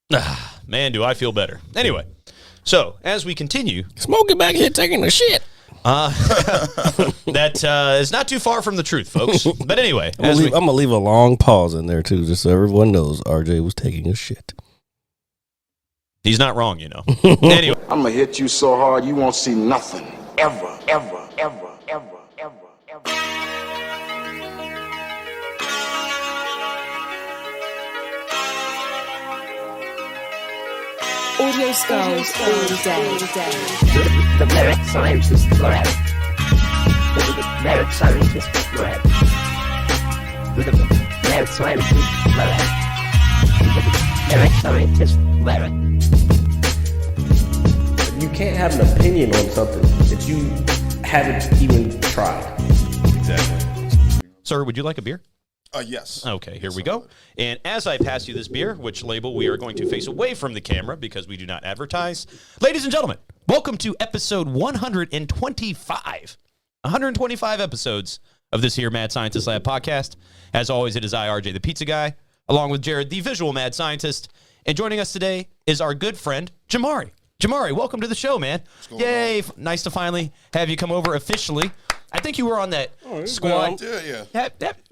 Man, do I feel better. Anyway, so as we continue, Smoking back here taking a shit. that is not too far from the truth, folks. But anyway, I'm gonna leave a long pause in there too, just so everyone knows RJ was taking a shit. he's not wrong, you know. Anyway, I'm gonna hit you so hard you won't see nothing. Ever, ever, ever, ever, ever, ever. Audio Skulls all day. The merit scientist lab. The merit scientist lab. The merit scientist lab. The merit scientist lab. You can't have an opinion on something that you haven't even tried. Exactly. sir, would you like a beer? Yes. Okay, here we go. And as I pass you this beer, which label we are going to face away from the camera because we do not advertise, ladies and gentlemen, welcome to episode 125. 125 episodes of this here Mad Scientist Lab podcast. As always, it is I, RJ, the pizza guy, along with Jared, the visual mad scientist. And joining us today is our good friend, Jamari. Jamari, welcome to the show, man. Yay. Nice to finally have you come over officially. I think you were on that squad. Yeah.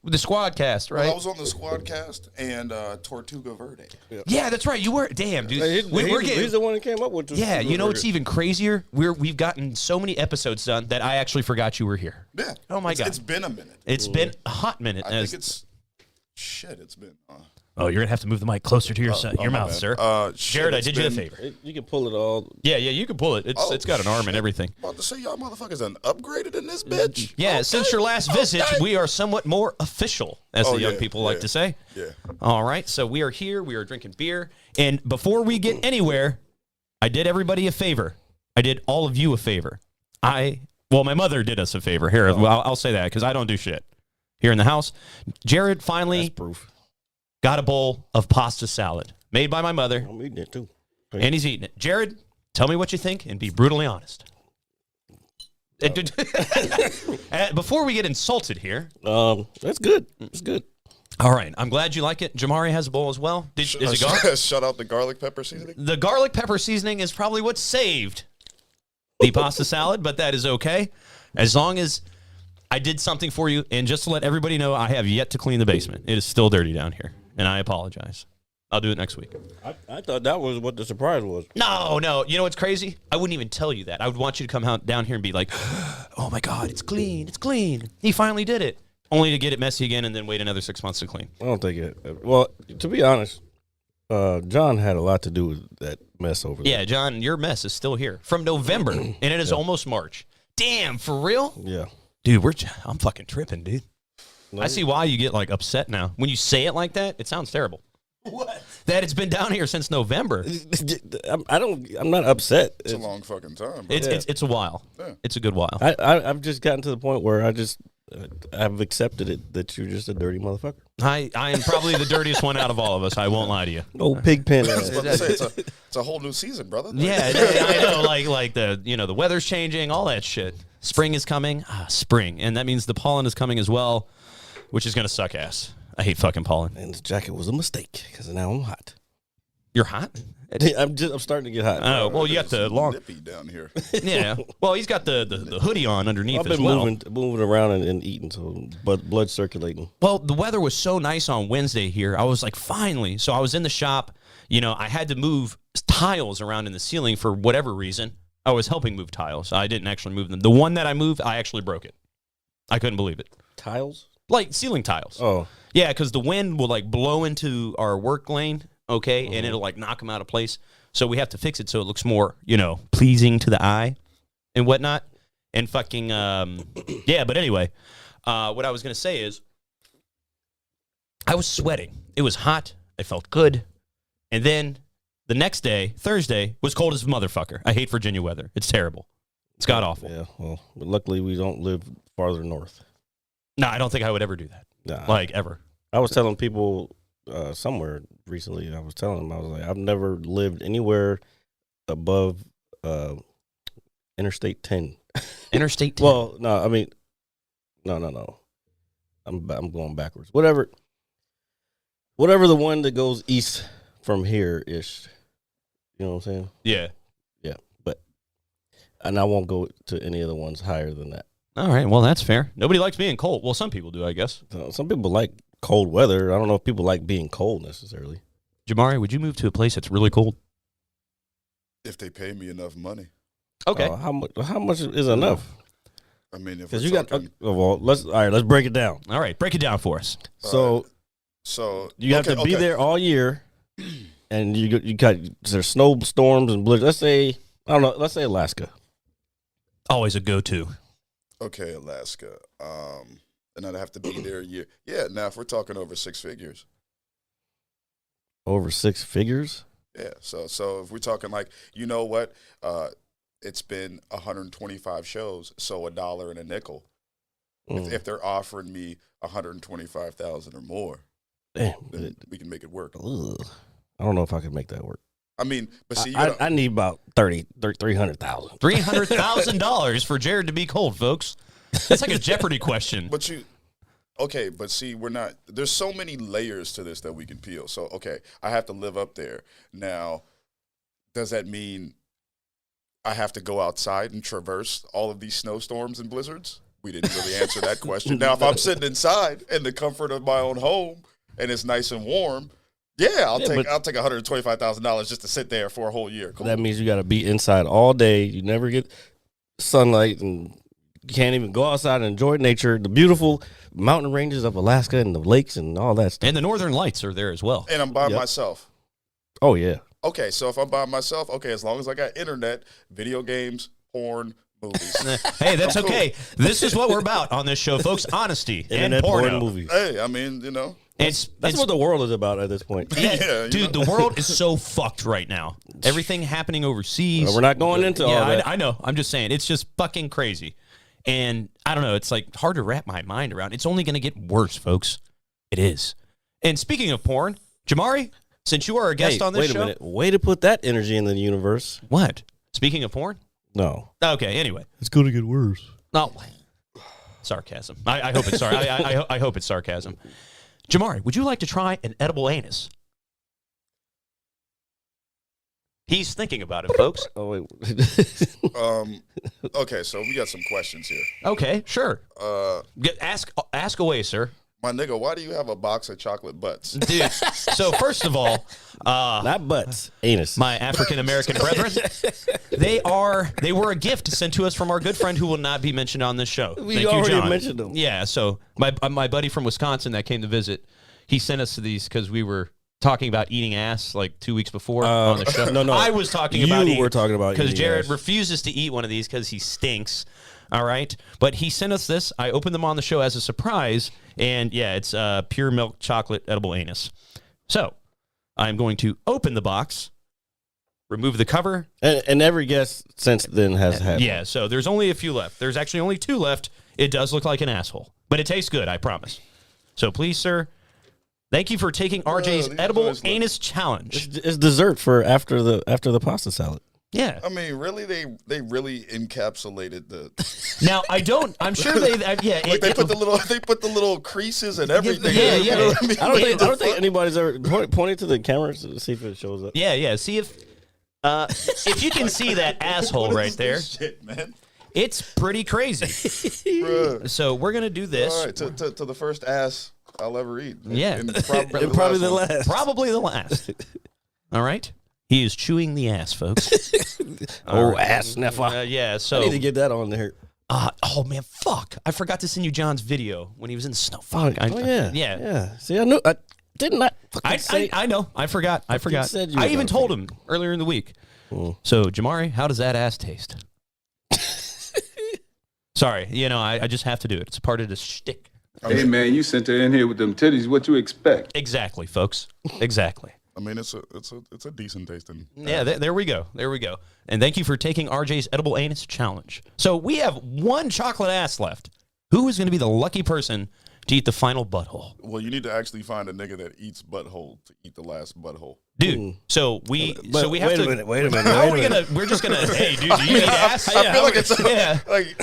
The squad cast, right? Well, I was on the squad cast and Tortuga Verde. Yeah, that's right. You were. Damn, dude. He's the one that came up with this. Yeah, you know what's even crazier? We've gotten so many episodes done that I actually forgot you were here. Yeah. Oh, my God. It's been a minute. It's been a hot minute. I think it's... Shit, it's been... Oh, you're going to have to move the mic closer to your mouth, sir. Jared, I did you a favor. You can pull it all. Yeah, you can pull it. It's got an arm and everything. I'm about to say, y'all motherfuckers done upgraded in this bitch. Yeah, since your last visit, we are somewhat more official, as the young people like to say. Yeah. All right, so we are here. We are drinking beer. And before we get anywhere, I did everybody a favor. I did all of you a favor. My mother did us a favor. Here, I'll say that because I don't do shit here in the house. Jared finally got a bowl of pasta salad made by my mother. I'm eating it too. And he's eating it. Jared, tell me what you think and be brutally honest. Before we get insulted here. That's good. It's good. All right. I'm glad you like it. Jamari has a bowl as well. Is it garlic? Shut out the garlic pepper seasoning. The garlic pepper seasoning is probably what saved the pasta salad, but that is okay. As long as I did something for you. And just to let everybody know, I have yet to clean the basement. It is still dirty down here. And I apologize. I'll do it next week. I thought that was what the surprise was. No. You know what's crazy? I wouldn't even tell you that. I would want you to come down here and be like, oh, my God, it's clean. It's clean. He finally did it. Only to get it messy again and then wait another 6 months to clean. I don't think it. Well, to be honest, John had a lot to do with that mess over there. Yeah, John, your mess is still here from November, and it is almost March. Damn, for real? Yeah. Dude, I'm fucking tripping, dude. I see why you get, upset now. When you say it like that, it sounds terrible. What? That it's been down here since November. I'm not upset. It's a long fucking time. Bro. It's a while. Yeah. It's a good while. I've just gotten to the point where I've accepted it that you're just a dirty motherfucker. I am probably the dirtiest one out of all of us. I won't lie to you. Old pig pen. I was about to say, it's a whole new season, brother. Yeah, I know. Like the weather's changing, all that shit. Spring is coming. Spring, and that means the pollen is coming as well, which is gonna suck ass. I hate fucking pollen. And this jacket was a mistake because now I'm hot. You're hot? I'm starting to get hot. Oh, well, you got the long nippy down here. Yeah. Well, he's got the hoodie on underneath I've as been well. moving around and eating, so blood circulating. Well, the weather was so nice on Wednesday here. I was like, finally. So I was in the shop. I had to move tiles around in the ceiling for whatever reason. I was helping move tiles. I didn't actually move them. The one that I moved, I actually broke it. I couldn't believe it. Tiles? Like ceiling tiles. Oh. Yeah, because the wind will blow into our work lane, okay, and it'll knock them out of place. So we have to fix it so it looks more, pleasing to the eye and whatnot. And fucking, yeah, but anyway, what I was going to say is I was sweating. It was hot. I felt good. And then the next day, Thursday, was cold as a motherfucker. I hate Virginia weather. It's terrible. It's god-awful. Yeah, well, but luckily we don't live farther north. No, I don't think I would ever do that. Nah. Ever. I was telling people somewhere recently, I was like, I've never lived anywhere above Interstate 10. Interstate 10? Well, no, I mean, no. I'm going backwards. Whatever the one that goes east from here ish. You know what I'm saying? Yeah. Yeah, and I won't go to any of the ones higher than that. All right. Well, that's fair. Nobody likes being cold. Well, some people do, I guess. So some people like cold weather. I don't know if people like being cold necessarily. Jamari, would you move to a place that's really cold? If they pay me enough money. Okay. How much is enough? I mean, if Because we're you got talking, let's break it down. All right. Break it down for us. So you have to be there all year, and you got there's snowstorms and blizzards. Let's say Alaska. Always a go-to. Okay, Alaska. And I'd have to be there a year. Yeah, now if we're talking over 6 figures. Over 6 figures? Yeah, so if we're talking like, you know what, it's been 125 shows, so $1 and a nickel. If they're offering me 125,000 or more, damn, then we can make it work. Ugh. I don't know if I could make that work. I mean, but see, I need about 300,000. $300,000 for Jared to be cold, folks. That's like a Jeopardy question. but see, we're not. There's so many layers to this that we can peel. So okay, I have to live up there. Now, does that mean I have to go outside and traverse all of these snowstorms and blizzards? We didn't really answer that question. Now, if I'm sitting inside in the comfort of my own home and it's nice and warm, I'll take $125,000 just to sit there for a whole year. Cool. That means you got to be inside all day. You never get sunlight, and you can't even go outside and enjoy nature, the beautiful mountain ranges of Alaska and the lakes and all that stuff. And the Northern Lights are there as well. And I'm by myself. Oh, yeah. Okay, so if I'm by myself, as long as I got internet, video games, porn, movies. Hey, that's okay. This is what we're about on this show, folks. Honesty and Internet, porn, porno. movies. Hey, I mean, you know. That's what the world is about at this point. Yeah, dude, the world is so fucked right now. Everything happening overseas. We're not going into all that. I know. I'm just saying. It's just fucking crazy. And I don't know. It's like hard to wrap my mind around. It's only going to get worse, folks. It is. And speaking of porn, Jamari, since you are a guest on this show. Wait a minute. Way to put that energy in the universe. What? Speaking of porn? No. Okay, anyway. It's going to get worse. No. Sarcasm. I hope it's I hope it's sarcasm. Jamari, would you like to try an edible anus? He's thinking about it, folks. Oh, wait. Okay, so we got some questions here. Okay, sure. Ask away, sir. My nigga, why do you have a box of chocolate butts? Dude, so first of all, not butts, anus. my African-American brethren, they were a gift sent to us from our good friend who will not be mentioned on this show. We Thank you, already John. mentioned them. Yeah, so my buddy from Wisconsin that came to visit, he sent us these because we were talking about eating ass like 2 weeks before on the show. No. I was talking You about were talking about because eating Jared ass. refuses to eat one of these because he stinks. All right, but he sent us this. I opened them on the show as a surprise, and yeah, it's pure milk chocolate edible anus. So I'm going to open the box, remove the cover. And every guest since then has had. Yeah, so there's only a few left. There's actually only 2 left. It does look like an asshole, but it tastes good, I promise. So please, sir, thank you for taking RJ's these edible boys look- anus challenge. It's dessert for after the pasta salad. Yeah. I mean, really, they really encapsulated the. Now I'm sure they. Yeah. Like they put the little creases and everything. Yeah, You yeah. know what I mean? I don't think anybody's ever pointed to the camera to see if it shows up. Yeah. See if you can see that asshole What right is there. this shit, man. It's pretty crazy. Bruh. So we're gonna do this. All right, to the first ass I'll ever eat. Yeah. And probably, Probably the one. last. Probably the last. All right. He is chewing the ass, folks. Ass sniffer. Yeah. I So. need to get that on there. Oh man, fuck! I forgot to send you John's video when he was in the snow. Fuck. Yeah. See, I knew. I didn't. I know. I forgot. said you I were even gonna told him earlier in the week. So Jamari, how does that ass taste? Sorry, I just have to do it. It's a part of the shtick. Hey man, you sent her in here with them titties. What you expect? Exactly, folks. Exactly. I mean, it's a decent tasting. Yeah, there we go. And thank you for taking RJ's edible anus challenge. So we have 1 chocolate ass left. Who is going to be the lucky person to eat the final butthole? Well, you need to actually find a nigga that eats butthole to eat the last butthole. Dude, so we have wait to. a minute. Wait a minute. How are we gonna? We're just gonna. Hey, dude, do you eat ass? I feel like it's yeah. like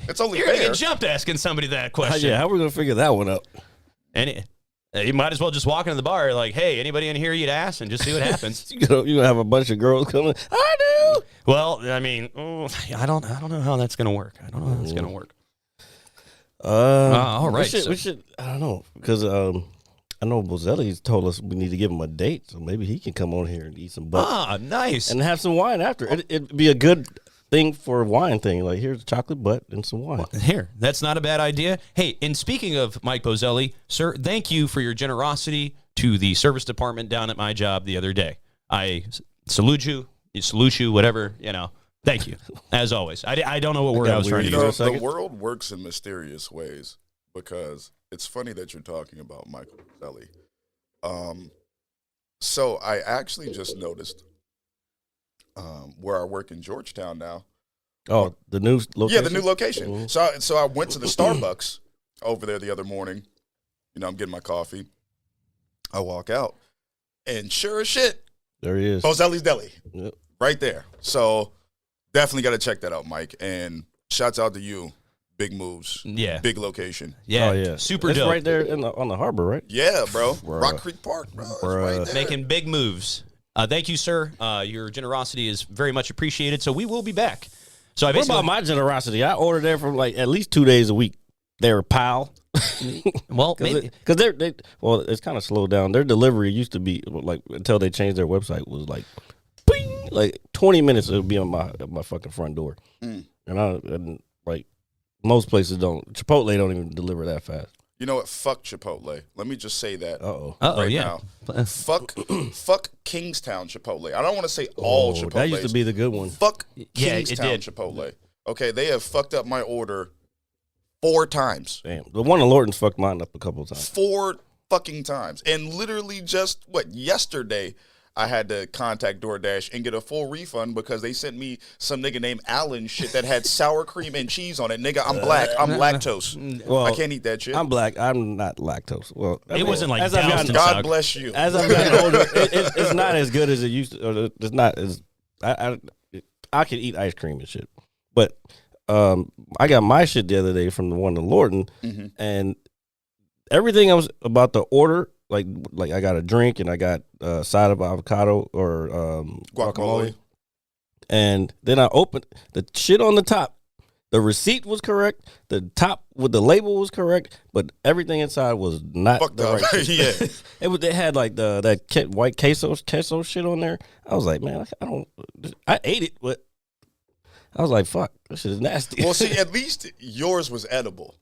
it's only You're gonna fair. get jumped asking somebody that question. How are we gonna figure that one out? And You might as well just walk into the bar like, hey, anybody in here eat ass, and just see what happens. You're gonna have a bunch of girls coming. I do. Well, I mean, I don't know how that's gonna work. I don't know how that's gonna work. All right. We should. I don't know because I know Bozelli's told us we need to give him a date, so maybe he can come on here and eat some butt. Ah, nice. And have some wine after. It'd be a good thing for a wine thing. Like, here's chocolate butt and some wine. Here, that's not a bad idea. Hey, and speaking of Mike Bozelli, sir, thank you for your generosity to the service department down at my job the other day. I salute you, whatever, Thank you, as always. I don't know what word I was trying to use. The world works in mysterious ways because it's funny that you're talking about Michael Bozelli. So I actually just noticed where I work in Georgetown now. Oh, the new location? Yeah, the new location. Mm-hmm. So I went to the Starbucks over there the other morning. I'm getting my coffee. I walk out, and sure as shit, there he is. Bozelli's Deli. Yep. Right there. So definitely got to check that out, Mike. And shouts out to you. Big moves. Yeah. Big location. Yeah. Oh, yeah. Super It's dope. right there on the harbor, right? Yeah, bro. Bruh. Rock Creek Park, bro. It's right there. Making big moves. Thank you, sir. Your generosity is very much appreciated. So we will be back. So What about my generosity? I order there for like at least 2 days a week. They're pal. Well, maybe. Because it's kind of slowed down. Their delivery used to be like until they changed their website was like, bing, like 20 minutes it would be on my fucking front door. And like most places don't. Chipotle don't even deliver that fast. You know what? Fuck Chipotle. Let me just say that. Uh-oh, yeah. Now. Fuck Kingstown Chipotle. I don't want to say all Chipotle. That used to be the good one. Fuck Yeah, it Kingstown did. Chipotle. Okay, they have fucked up my order 4 times. Damn. The one in Lorton's fucked mine up a couple of times. 4 fucking times. And literally just, yesterday, I had to contact DoorDash and get a full refund because they sent me some nigga named Alan shit that had sour cream and cheese on it. Nigga, I'm black. I'm lactose. Well, I can't eat that shit. I'm black. I'm not lactose. Well, It wasn't like as I've doused gotten, in God sour- bless you. as I've gotten older, it's not as good as it used to. Or it's not as I can eat ice cream and shit, but I got my shit the other day from the one in Lorton, and everything I was about to order, like I got a drink and I got a side of avocado or guacamole, and then I opened the shit on the top. The receipt was correct. The top with the label was correct, but everything inside was not Fucked the up. right shit. Yeah. They had like that white queso shit on there. I was like, man, I ate it, but I was like, fuck, this shit is nasty. Well, see, at least yours was edible.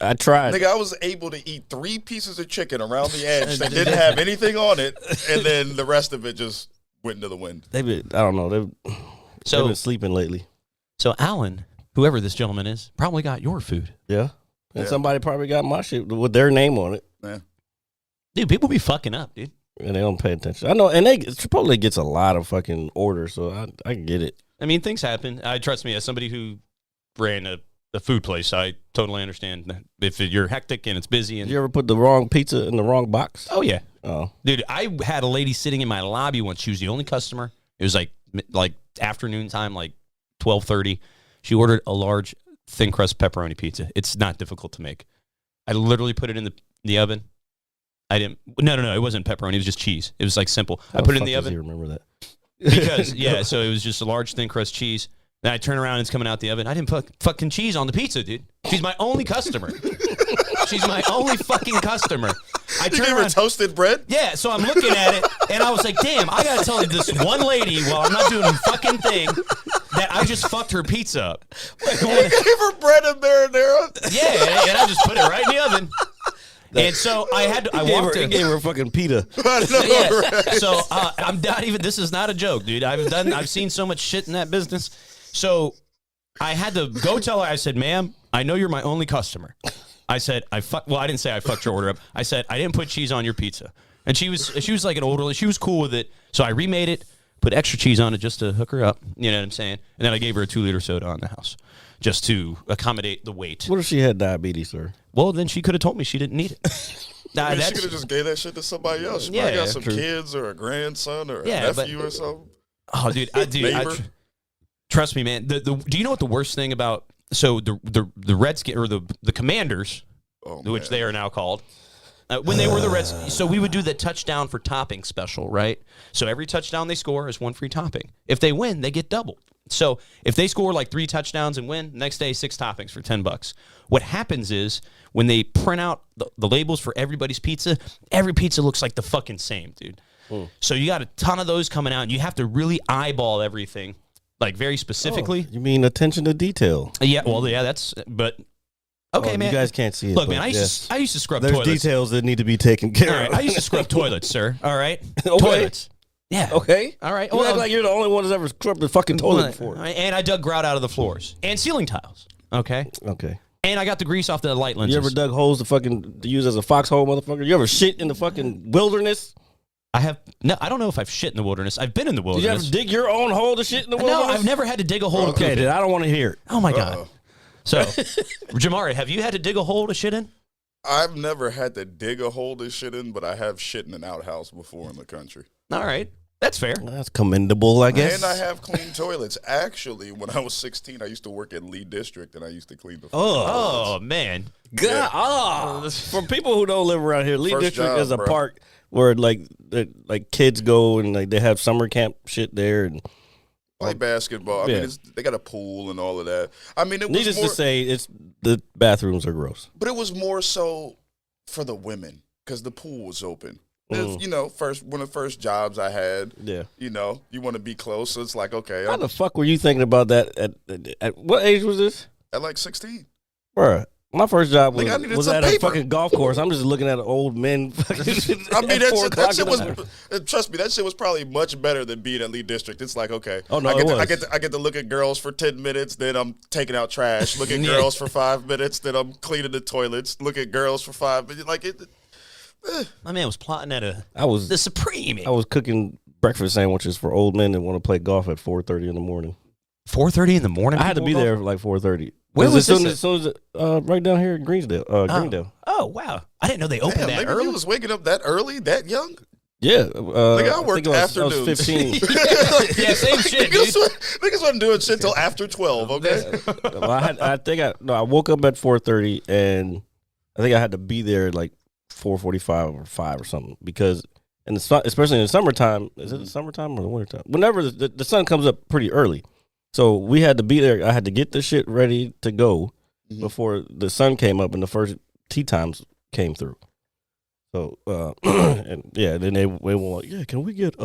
I tried. Nigga, I was able to eat 3 pieces of chicken around the edge that didn't have anything on it, and then the rest of it just went into the wind. I don't know. They've been sleeping lately. So Alan, whoever this gentleman is, probably got your food. Yeah. And Yeah. somebody probably got my shit with their name on it, Yeah. Dude, people be fucking up, dude. and they don't pay attention. I know, and Chipotle gets a lot of fucking orders, so I get it. I mean, things happen. Trust me, as somebody who ran a food place, I totally understand that if you're hectic and it's busy. And Did you ever put the wrong pizza in the wrong box? oh yeah, Oh, dude, I had a lady sitting in my lobby once. She was the only customer. It was like afternoon time, like 12:30. She ordered a large thin crust pepperoni pizza. It's not difficult to make. I literally put it in the oven. I didn't. No. It wasn't pepperoni. It was just cheese. It was like simple. I put it in the oven. You remember that? Because so it was just a large thin crust cheese. Then I turn around and it's coming out the oven. I didn't put fucking cheese on the pizza, dude. She's my only customer. She's my only fucking customer. I You turn gave her around. toasted bread? Yeah, so I'm looking at it and I was like, damn, I gotta tell this one lady while I'm not doing a fucking thing that I just fucked her pizza up. You gave her bread and marinara? Yeah, and I just put it right in the oven. And so I Gave her fucking pita. I know, Yeah. right? So I'm not even. This is not a joke, dude. I've seen so much shit in that business. So I had to go tell her. I said, "Ma'am, I know you're my only customer." I said, Well, I didn't say I fucked your order up. I said I didn't put cheese on your pizza. And she was like an older. She was cool with it. So I remade it, put extra cheese on it just to hook her up. You know what I'm saying? And then I gave her a 2-liter soda on the house, just to accommodate the weight. What if she had diabetes, sir? Well, then she could have told me she didn't need it. Nah, I mean, she that's- could have just gave that shit to somebody else. She Yeah, probably got some true. kids or a grandson or a Yeah, but- nephew or something. Oh, dude, Neighbor. trust me, man. Do you know what the worst thing about the Redskins or the Commanders, Oh, which man. they are now called? When they were the Reds, so we would do the touchdown for topping special, right? So every touchdown they score is one free topping. If they win, they get doubled. So if they score like 3 touchdowns and win, next day 6 toppings for $10. What happens is when they print out the labels for everybody's pizza, every pizza looks like the fucking same, dude. So you got a ton of those coming out, and you have to really eyeball everything, like very specifically. You mean attention to detail? Yeah, well, yeah, that's but. Okay, man. You guys can't see it. Look, but man, I used to scrub there's toilets. details that need to be taken care All right, of. I used to scrub toilets, sir. All right, Okay. toilets. Yeah. Okay. All right. You act like you're the only one that's ever scrubbed the fucking toilet before. And I dug grout out of the floors and ceiling tiles. Okay. Okay. And I got the grease off the light lenses. You ever dug holes to use as a foxhole, motherfucker? You ever shit in the fucking wilderness? I don't know if I've shit in the wilderness. I've been in the Did you wilderness. ever dig your own hole to shit in the wilderness? No, I've never had to dig a hole. to Okay, poop then in. I don't want to hear it. Oh my god. So, Jamari, have you had to dig a hole to shit in? I've never had to dig a hole to shit in, but I have shit in an outhouse before in the country. All right. That's fair. That's commendable, I guess. And I have clean toilets. Actually, when I was 16, I used to work at Lee District, and I used to clean the toilets. Oh, man. God. For people who don't live around here, Lee First District job, is a bro. park where like kids go and like they have summer camp shit there. And Play basketball. I Yeah. mean, they got a pool and all of that. I mean, it was needless more, to say, the bathrooms are gross. but it was more so for the women because the pool was open. If, you know, one of the first jobs I had. Yeah. You know, you want to be close. So it's like, okay, How I'm the fuck were you thinking about that at what age was this? at like 16. Bruh, my first job Like, I needed was some at a paper. fucking golf course. I'm just looking at old men. I mean, at 4 o'clock that shit in was. the morning. Trust me, that shit was probably much better than being at Lee District. It's like, okay, Oh, no, I it was. get to look at girls for 10 minutes, then I'm taking out trash. Look at girls for 5 minutes, then I'm cleaning the toilets. Look at girls for 5 minutes. Like it. My man was plotting at I the Supreme. was cooking breakfast sandwiches for old men that want to play golf at 4:30 in the morning. 4:30 in the morning. I had to be people there go? for like 4:30. Where was as this soon as right down here in Greendale. Greendale. Oh, wow. I didn't know they opened Damn, that nigga, early. you was waking up that early, that young? Yeah, Nigga, I worked think I afternoons. was 15. Yeah, same shit, dude. Niggas wasn't doing shit till after 12. Okay. Well, I woke up at 4:30 and I think I had to be there at like 4:45 or 5 or something because in the sun, especially in the summertime, is it the summertime or the wintertime? Whenever the sun comes up pretty early, so we had to be there. I had to get the shit ready to go before the sun came up and the first tea times came through. So and yeah, then they were like, yeah, can we get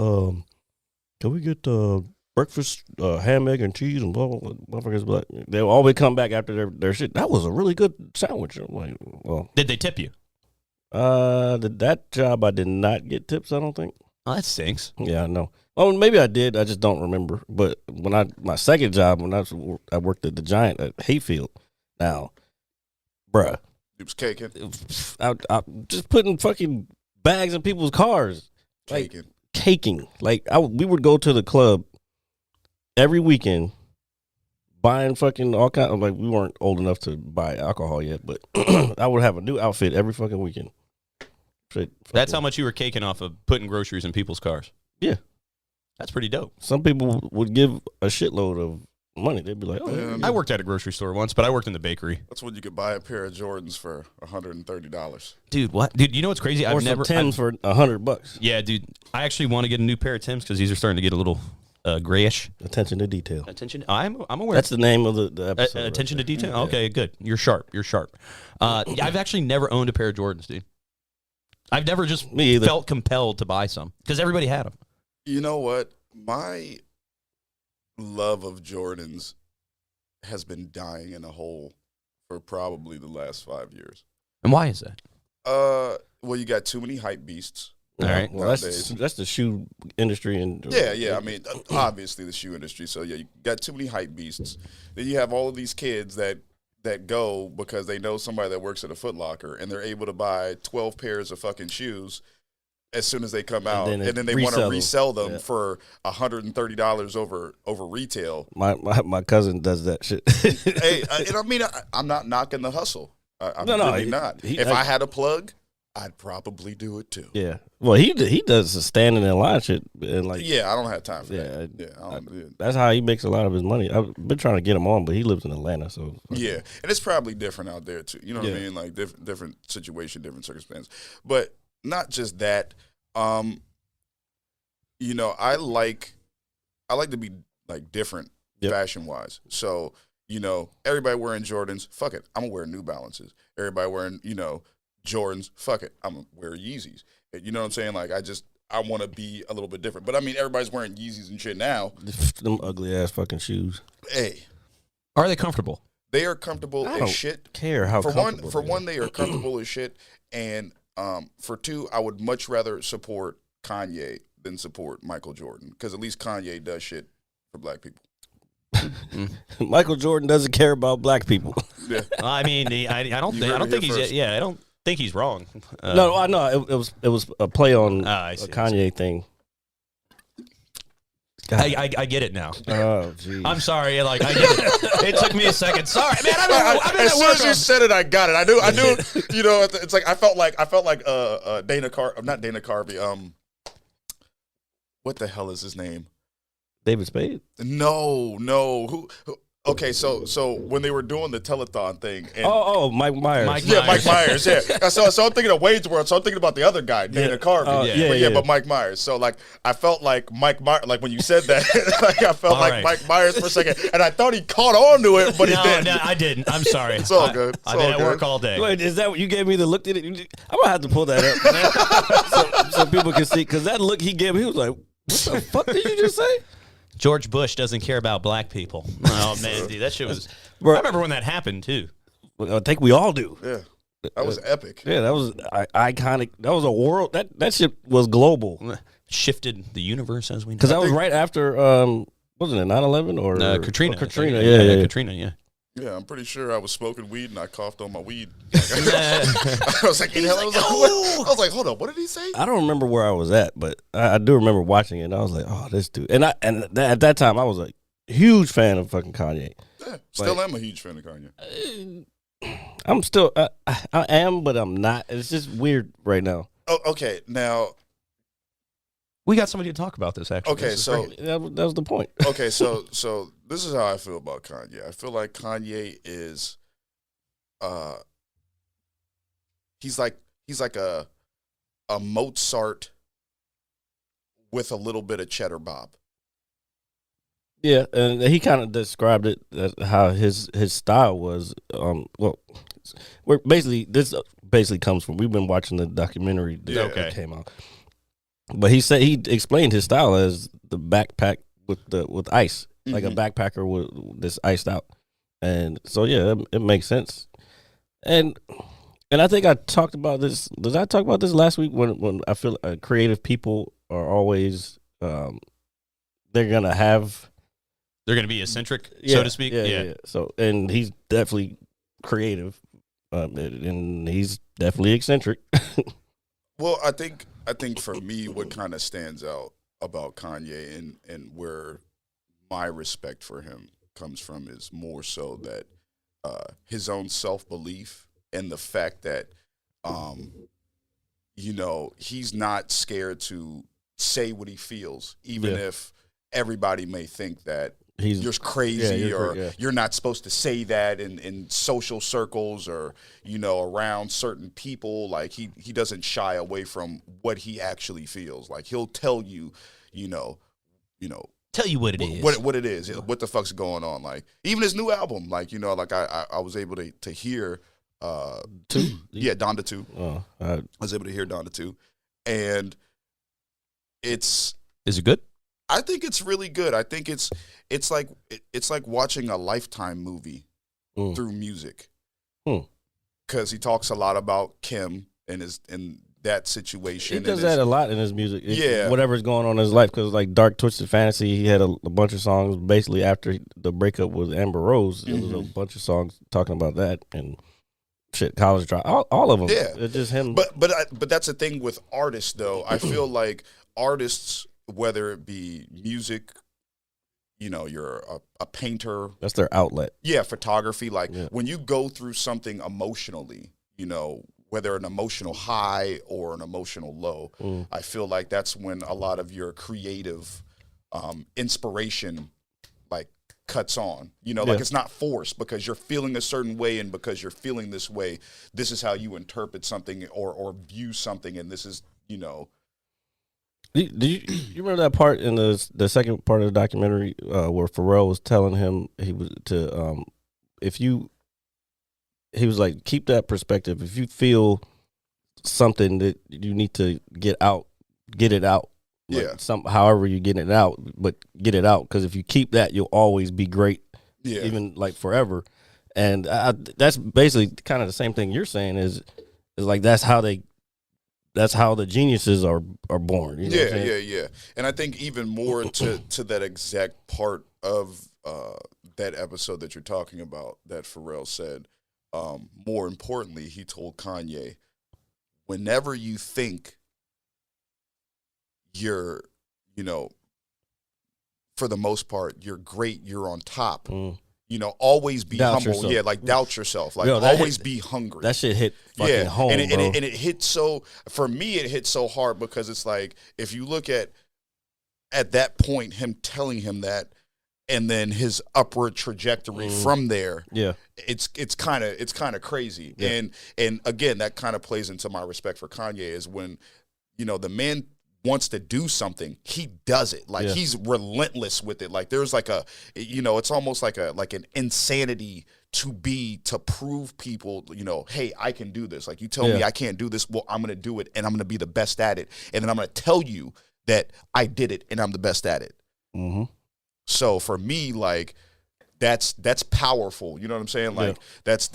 breakfast, ham, egg, and cheese, and blah, blah, blah. Motherfuckers be like, they'll always come back after their shit. That was a really good sandwich. I'm like, well, Did they tip you? that job I did not get tips, I don't think. Oh, that stinks. Yeah, I know. Oh, maybe I did. I just don't remember. But when my second job, when I worked at the Giant at Hayfield, now, bruh, He was caking. I just putting fucking bags in people's cars. Like, Caking. caking. Like we would go to the club every weekend, buying fucking all kind of, like, we weren't old enough to buy alcohol yet, but I would have a new outfit every fucking weekend. That's how much you were caking off of putting groceries in people's cars. Yeah. That's pretty dope. Some people would give a shitload of money. They'd be like, "Oh, Man. I worked at a grocery store once, but I worked in the bakery. That's when you could buy a pair of Jordans for $130. Dude, what? Dude, you know what's crazy? or some Timbs for $100." Yeah, dude. I actually want to get a new pair of Timbs because these are starting to get a little grayish. Attention to detail. Attention. I'm aware. That's the name of the episode. right attention to there. detail. Yeah. Okay, good. You're sharp. You're sharp. I've actually never owned a pair of Jordans, dude. I've never just Me either. felt compelled to buy some because everybody had them. You know what? My love of Jordans has been dying in a hole for probably the last 5 years. And why is that? Well, you got too many hype beasts. All right. Well, that's the shoe industry and Yeah. I mean, obviously the shoe industry. So yeah, you got too many hype beasts. Then you have all of these kids that go because they know somebody that works at a Foot Locker and they're able to buy 12 pairs of fucking shoes as soon as they come out, and then they want to resell them for $130 over retail. My cousin does that shit. Hey, and I mean, I'm not knocking the hustle. I'm No, really not. If I had a plug, I'd probably do it too. Yeah. Well, he does the standing in line shit, and like Yeah, I don't have time for Yeah, that. Yeah, I don't, that's how he makes a lot of his money. I've been trying to get him on, but he lives in Atlanta, so yeah, and it's probably different out there too. You know what I Yeah. mean? Like different situation, different circumstance. But not just that. You know, I like to be like different Yep. fashion wise. So you know, everybody wearing Jordans. Fuck it, I'm gonna wear New Balances. Everybody wearing Jordans. Fuck it, I'm gonna wear Yeezys. You know what I'm saying? Like I want to be a little bit different. But I mean, everybody's wearing Yeezys and shit now. them ugly ass fucking shoes. Hey, Are they comfortable? they are comfortable I as don't shit. care how For comfortable one, they they are comfortable as shit, and for two, I would much rather support Kanye than support Michael Jordan because at least Kanye does shit for black people. are. Michael Jordan doesn't care about black people. Yeah. I mean, I don't You think heard it he's here first. I don't think he's wrong. No, I know it was a play on I a see, I Kanye thing. I get it now. Oh, geez. I'm sorry. Like I get it. It took me a second. Sorry, man. I've been As at soon work. as you said it, I got it. I knew. You know, it's like I felt like Dana not Dana Carvey. What the hell is his name? David Spade. No. Who? Okay, so when they were doing the telethon thing, and Mike Myers. Mike yeah, Myers. Mike Myers. Yeah, so I'm thinking of Wade's World. So I'm thinking about the other guy, Dana Carvey. yeah, But Mike Myers. So like, I felt like Mike Myers. Like when you said that, like I felt All like right. Mike Myers for a second, and I thought he caught on to it, but he didn't. No, I didn't. I'm sorry. It's all good. It's I've been all at good. work all day. Wait, is that what you gave me? The look at it. I'm gonna have to pull that up so people can see. Because that look he gave me, he was like, "What the fuck did you just say?" George Bush doesn't care about black people. Oh man, dude, that shit was. Bro. I remember when that happened too. I think we all do. Yeah, that was epic. Yeah, that was iconic. That was a world. That shit was global. Shifted the universe as we know. Because that was right after, wasn't it 9/11 or Katrina. or Katrina, Yeah, yeah. Katrina. Yeah. Yeah, I'm pretty sure I was smoking weed and I coughed on my weed. I was like, hold on, what did he say? I don't remember where I was at, but I do remember watching it. And I was like, oh, this dude. And at that time, I was a huge fan of fucking Kanye. Yeah, still am a huge fan of Kanye. I'm still, I am, but I'm not. It's just weird right now. Oh, okay, now, We got somebody to talk about this. Actually, okay, This is so great. That was the point. okay, so this is how I feel about Kanye. I feel like Kanye is, he's like a Mozart with a little bit of cheddar Bob. Yeah, and he kind of described it as how his style was. Well, this basically comes from, we've been watching the documentary that came out, but he said he explained his style as the backpack with ice, like a backpacker with this iced out, and so yeah, it makes sense. And I think I talked about this. Did I talk about this last week when I feel creative people are always they're gonna have. They're going to be eccentric, so to speak. Yeah. So, and he's definitely creative, and he's definitely eccentric. Well, I think for me, what kind of stands out about Kanye and where my respect for him comes from is more so that his own self-belief and the fact that, he's not scared to say what he feels, even if everybody may think that you're crazy you're not supposed to say that in social circles or, around certain people. Like he doesn't shy away from what he actually feels. Like he'll tell you, Tell you what it is. What it is, what the fuck's going on. Like even his new album, like, I was able to hear Two? Yeah, Donda 2. Oh, I was able to hear Donda 2. And Is it good? I think it's really good. I think it's like watching a Lifetime movie through music. Because he talks a lot about Kim and that situation. He does that a lot in his music. Yeah. Whatever's going on in his life. Because like Dark Twisted Fantasy, he had a bunch of songs basically after the breakup with Amber Rose. It was a bunch of songs talking about that and shit, College Drop, all of them. Yeah. It's just him. But that's the thing with artists, though. I feel like artists, whether it be music, you're a painter. That's their outlet. Yeah, photography. Like Yeah. when you go through something emotionally, whether an emotional high or an emotional low. I feel like that's when a lot of your creative inspiration like cuts on, like it's not forced because you're feeling a certain way, and because you're feeling this way, this is how you interpret something or view something, and this is, Do you remember that part in the second part of the documentary where Pharrell was telling him he was he was like, keep that perspective. If you feel something that you need to get it out. Like however you get it out, but get it out, because if you keep that, you'll always be great, even like forever. And that's basically kind of the same thing you're saying is like that's how the geniuses are born. You know what I'm saying? Yeah. And I think even more to that exact part of that episode that you're talking about that Pharrell said, more importantly, he told Kanye, whenever you think you're, for the most part, you're great, you're on top, always be Doubt humble. yourself. Yeah, like doubt yourself. Like always be hungry. That shit hit fucking home, and bro. it hit so, for me, it hit so hard because it's like, if you look at that point, him telling him that, and then his upward trajectory from there, it's kind of crazy. And again, that kind of plays into my respect for Kanye is when, the man wants to do something, he does it. Like he's relentless with it. Like there's like a, it's almost like an insanity to prove people, hey, I can do this. Like you tell me I can't do this, well, I'm going to do it and I'm going to be the best at it. And then I'm going to tell you that I did it and I'm the best at it. Mm-hmm. So for me, like that's powerful. You know what I'm saying? Like that's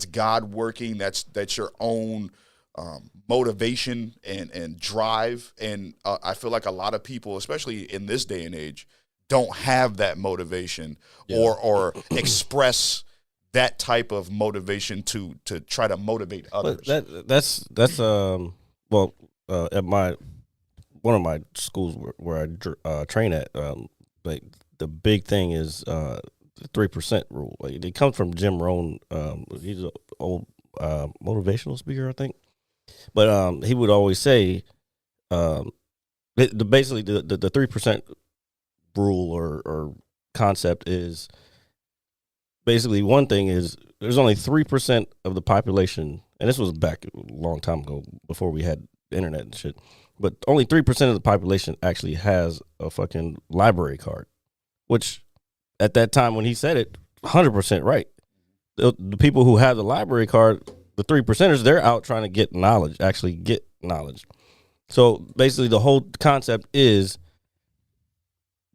God working. That's your own motivation and drive. And I feel like a lot of people, especially in this day and age, don't have that motivation or express that type of motivation to try to motivate others. But that's at one of my schools where I train at, like the big thing is the 3% rule. Like it comes from Jim Rohn. He's an old motivational speaker, I think. But he would always say, basically the 3% rule or concept is basically, one thing is there's only 3% of the population, and this was back a long time ago before we had the internet and shit, but only 3% of the population actually has a fucking library card, which at that time when he said it, 100% right. The people who have the library card, the 3%ers, they're out trying to get knowledge, actually get knowledge. So basically the whole concept is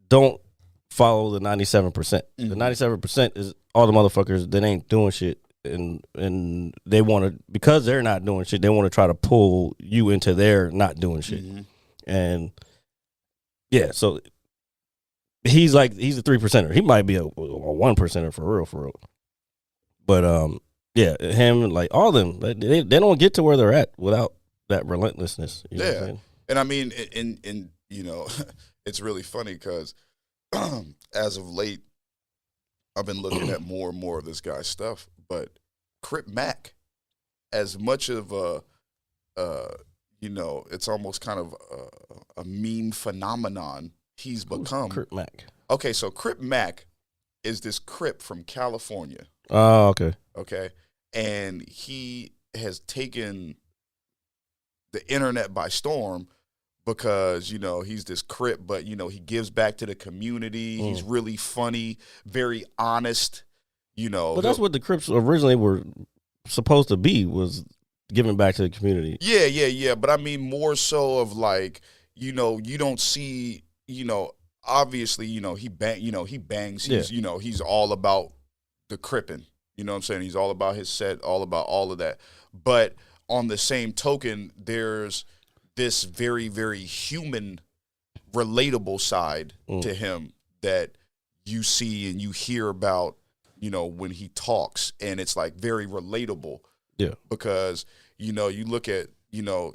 don't follow the 97%. The 97% is all the motherfuckers that ain't doing shit, and they want to, because they're not doing shit, they want to try to pull you into their not doing shit. And yeah, so he's a 3%er. He might be a 1%er for real. But yeah, him, like all of them, they don't get to where they're at without that relentlessness. You know what I'm saying? And I mean, in it's really funny because as of late, I've been looking at more and more of this guy's stuff. But Crip Mac, as much of a, it's almost kind of a meme phenomenon he's become. Crip Mac. Okay, so Crip Mac is this Crip from California. Oh, okay. Okay, and he has taken the internet by storm because, he's this Crip, but, he gives back to the community. He's really funny, very honest, But that's what the Crips originally were supposed to be, was giving back to the community. Yeah. But I mean, more so of like, you don't see, obviously, he bangs. He's all about the Crippin'. You know what I'm saying? He's all about his set, all about all of that. But on the same token, there's this very, very human, relatable side to him that you see and you hear about, when he talks, and it's like very relatable. Yeah. Because, you look at,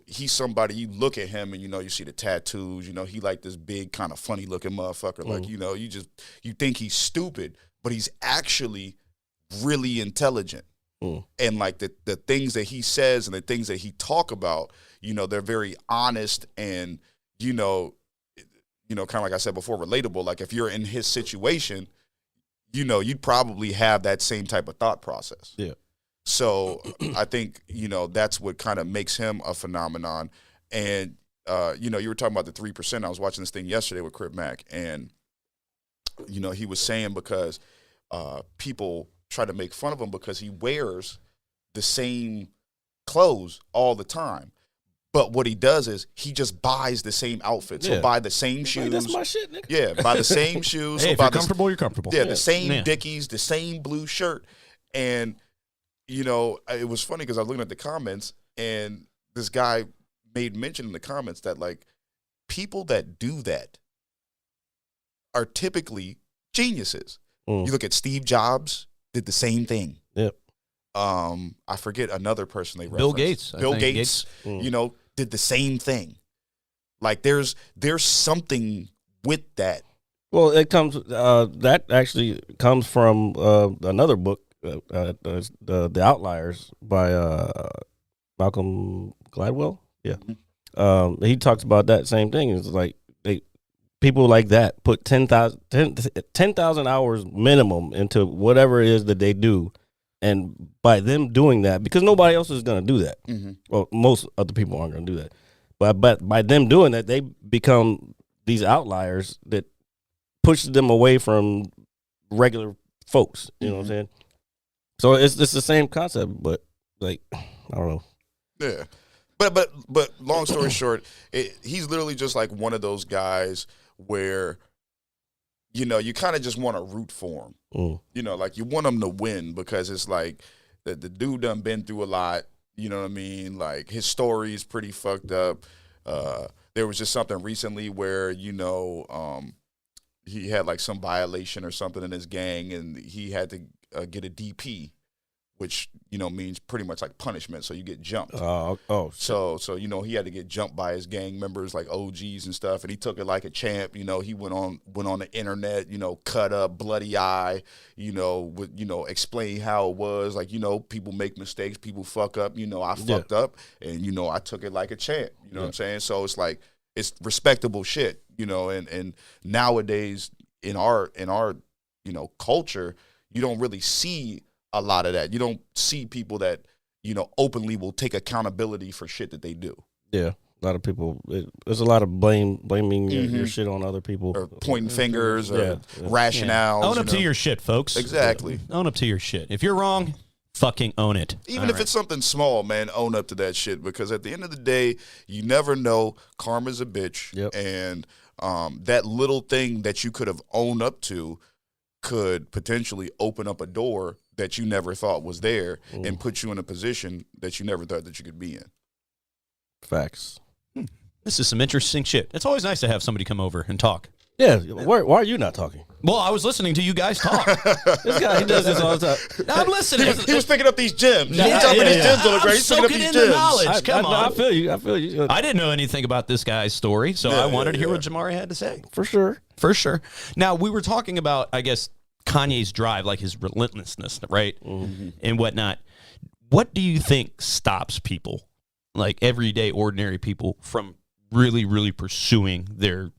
he's somebody, you look at him and, you see the tattoos, he like this big kind of funny looking motherfucker. Like, you think he's stupid, but he's actually really intelligent. And like the things that he says and the things that he talk about, they're very honest and, kind of like I said before, relatable. Like if you're in his situation, you'd probably have that same type of thought process. Yeah. So I think, that's what kind of makes him a phenomenon. And, you were talking about the 3%. I was watching this thing yesterday with Crip Mac, and, he was saying because people try to make fun of him because he wears the same clothes all the time. But what he does is he just buys the same outfits. He'll buy the same shoes. Like, that's my shit, nigga. Yeah, buy the same shoes. Hey, He'll if buy you're comfortable, you're comfortable. Yeah, the same Yeah. Dickies, the same blue shirt. And, it was funny because I was looking at the comments, and this guy made mention in the comments that, like, people that do that are typically geniuses. You look at Steve Jobs, did the same thing. Yep. I forget another person they referenced. Bill Gates. I Bill think Gates, did the same thing. Like there's something with that. Well, it comes. That actually comes from another book, The Outliers by Malcolm Gladwell. Yeah, he talks about that same thing. It's like people like that put 10,000 hours minimum into whatever it is that they do, and by them doing that, because nobody else is going to do that. Well, most other people aren't going to do that, but by them doing that, they become these outliers that pushes them away from regular folks. You know what I'm saying? So it's the same concept, but like I don't know. Yeah, but long story short, he's literally just like one of those guys where you kind of just want to root for him. Like you want him to win because it's like the dude done been through a lot. You know what I mean? Like his story is pretty fucked up. There was just something recently where he had like some violation or something in his gang, and he had to get a DP, which means pretty much like punishment. So you get jumped. So he had to get jumped by his gang members, like OGs and stuff, and he took it like a champ. He went on the internet, cut up, bloody eye, explain how it was. Like people make mistakes, people fuck up. I fucked up, and I took it like a champ. You know what I'm saying? So it's like it's respectable shit. And nowadays in our culture, you don't really see a lot of that. You don't see people that, openly will take accountability for shit that they do. Yeah. A lot of people, there's a lot of blaming your shit on other people. Or pointing fingers or rationales. Own up to your shit, folks. Exactly. Own up to your shit. If you're wrong, fucking own it. Even if it's something small, man, own up to that shit. Because at the end of the day, you never know. Karma's a bitch. Yep. And that little thing that you could have owned up to could potentially open up a door that you never thought was there and put you in a position that you never thought that you could be in. Facts. This is some interesting shit. It's always nice to have somebody come over and talk. Yeah. Why are you not talking? Well, I was listening to you guys talk. This guy, he does this all the time. I'm listening. He was picking up these gems. He's dropping these gems on the ground. He's picking up soaking these in the gems. knowledge. Come on. I feel you. I didn't know anything about this guy's story, so I wanted to hear what Jamari had to say. For sure. For sure. Now, we were talking about, I guess, Kanye's drive, like his relentlessness, right? And whatnot. What do you think stops people, like everyday, ordinary people, from really, really pursuing their,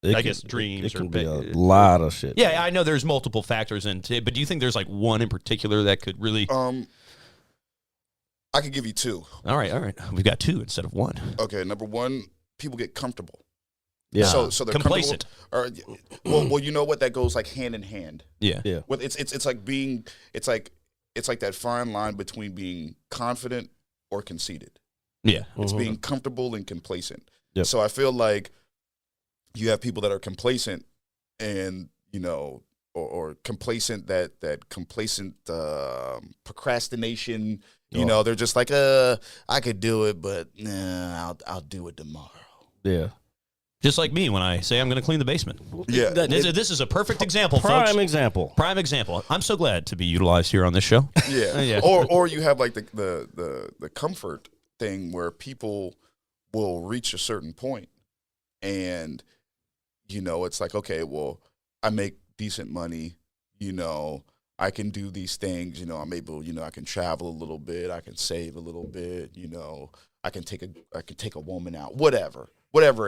dreams? It can be a lot of shit. Yeah, I know there's multiple factors into it, but do you think there's like one in particular that could really... I could give you two. All right. We've got two instead of one. Okay, number one, people get comfortable. Yeah. So they're complacent. Or, well, you know what? That goes like hand in hand. Yeah. Well, it's like being it's like that fine line between being confident or conceited. Yeah. It's being comfortable and complacent. Yep. So I feel like you have people that are complacent and or complacent that complacent procrastination. They're just like I could do it, but I'll do it tomorrow. Yeah. Just like me when I say I'm going to clean the basement. Yeah. This is a perfect example, folks. Prime example. Prime example. I'm so glad to be utilized here on this show. Yeah. Yeah. Or you have like the comfort thing where people will reach a certain point and it's like, okay, well, I make decent money, I can do these things, I'm able, I can travel a little bit, I can save a little bit, I can take a woman out, whatever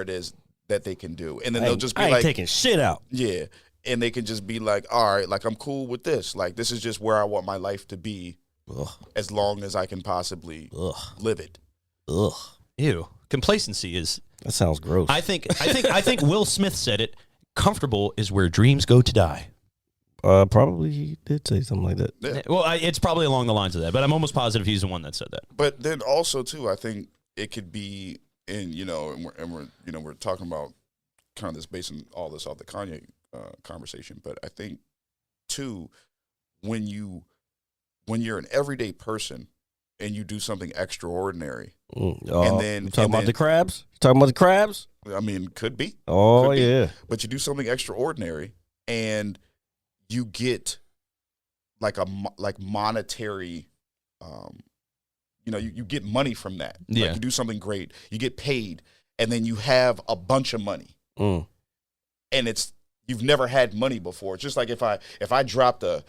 it is that they can do. And then they'll just be I ain't like taking shit out. Yeah. And they can just be like, all right, like I'm cool with this. Like this is just where I want my life to be as long as I can possibly live it. Ugh. Ew. Complacency is. That sounds gross. I think Will Smith said it. Comfortable is where dreams go to die. Probably he did say something like that. Yeah. Well, it's probably along the lines of that, but I'm almost positive he's the one that said that. But then also too, I think it could be in, and we're talking about kind of this basing all this off the Kanye conversation. But I think too, when you're an everyday person and you do something extraordinary, and then you talking about the crabs? Talking about the crabs? I mean, could be. Oh Could be. yeah. But you do something extraordinary and you get like monetary, you get money from that. Yeah. Like you do something great, you get paid, and then you have a bunch of money, and you've never had money before. It's just like if I dropped a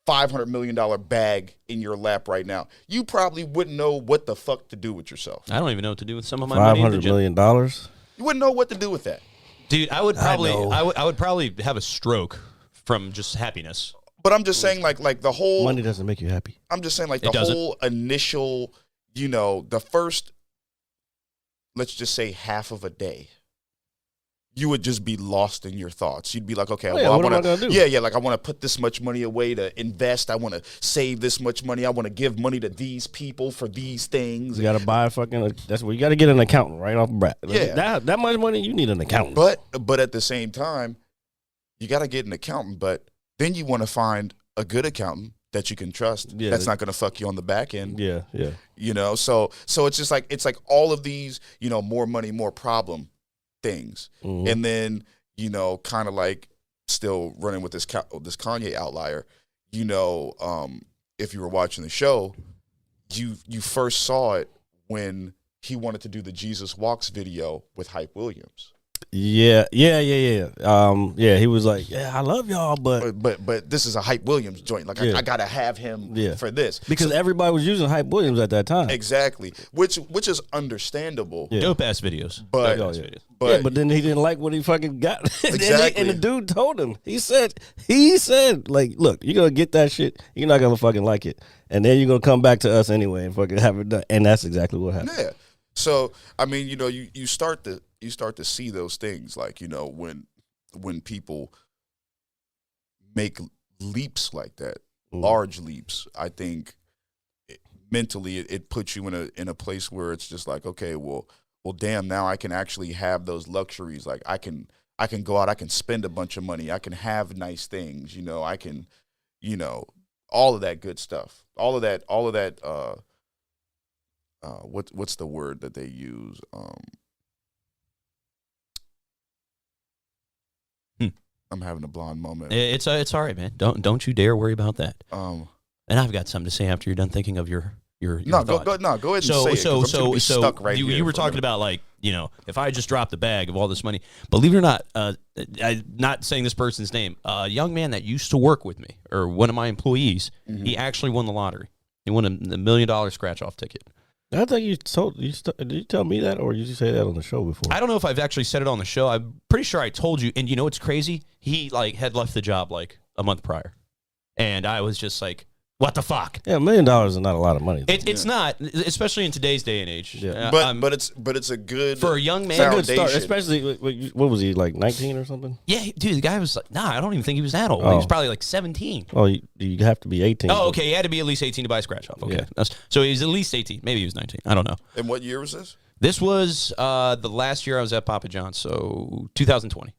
$500 million bag in your lap right now, you probably wouldn't know what the fuck to do with yourself. I don't even know what to do with some of my money. $500 million. You wouldn't know what to do with that. Dude, I would probably know. I would probably have a stroke from just happiness. But I'm just saying, like the whole Money doesn't make you happy. I'm just saying, like It the doesn't. whole initial, the first, let's just say half of a day, you would just be lost in your thoughts. You'd be like, okay, Yeah, well, what am I I want gonna to, do? yeah, like I want to put this much money away to invest. I want to save this much money. I want to give money to these people for these things. You got to buy a fucking. That's where you got to get an accountant right off the bat. Yeah. That much money, you need an accountant. But at the same time, you got to get an accountant. But then you want to find a good accountant that you can trust. Yeah. That's not going to fuck you on the back end. Yeah. So it's just like all of these, more money, more problem things, and then kind of like still running with this Kanye outlier. If you were watching the show, you first saw it when he wanted to do the Jesus Walks video with Hype Williams. Yeah. He was like, yeah, I love y'all, But this is a Hype Williams joint. Like Yeah. I gotta have him for this because everybody was using Hype Williams at that time. exactly, which is understandable. Yeah. Dope ass videos. But Dope ass yeah. videos. But then he didn't like what he fucking got. Exactly. And the dude told him. He said, like, look, you're gonna get that shit. You're not gonna fucking like it, and then you're gonna come back to us anyway and fucking have it done. And that's exactly what happened. Yeah. So I mean, you start to see those things, like when people make leaps like that, large leaps. I think mentally it puts you in a place where it's just like, okay, well, damn, now I can actually have those luxuries. Like I can go out, I can spend a bunch of money, I can have nice things, I can, all of that good stuff, all of that. What's the word that they use? I'm having a blonde moment. It's all right, man. Don't you dare worry about that. Um, And I've got something to say after you're done thinking of your no, thought. go ahead and say it. 'Cause I'm just gonna be stuck right here you were for a talking minute. about, like, if I just dropped the bag of all this money, believe it or not, I'm not saying this person's name, a young man that used to work with me, or one of my employees, he actually won the lottery. He won a $1 million scratch-off ticket. I think you told did you tell me that, or did you say that on the show before? I don't know if I've actually said it on the show. I'm pretty sure I told you. And you know what's crazy? He had left the job like a month prior, and I was just like, "What the fuck?" Yeah, $1 million is not a lot of money. It's not, especially in today's day and age. Yeah. But it's a good for a young man. It's a good start, foundation. especially what was he, like 19 or something? Yeah, dude, the guy was like, nah, I don't even think he was that old. He Oh. was probably like 17. Oh, you have to be 18. Oh, okay. He had to be at least 18 to buy a scratch off. Okay. Yeah. So he was at least 18. Maybe he was 19. I don't know. And what year was this? This was the last year I was at Papa John's, so 2020.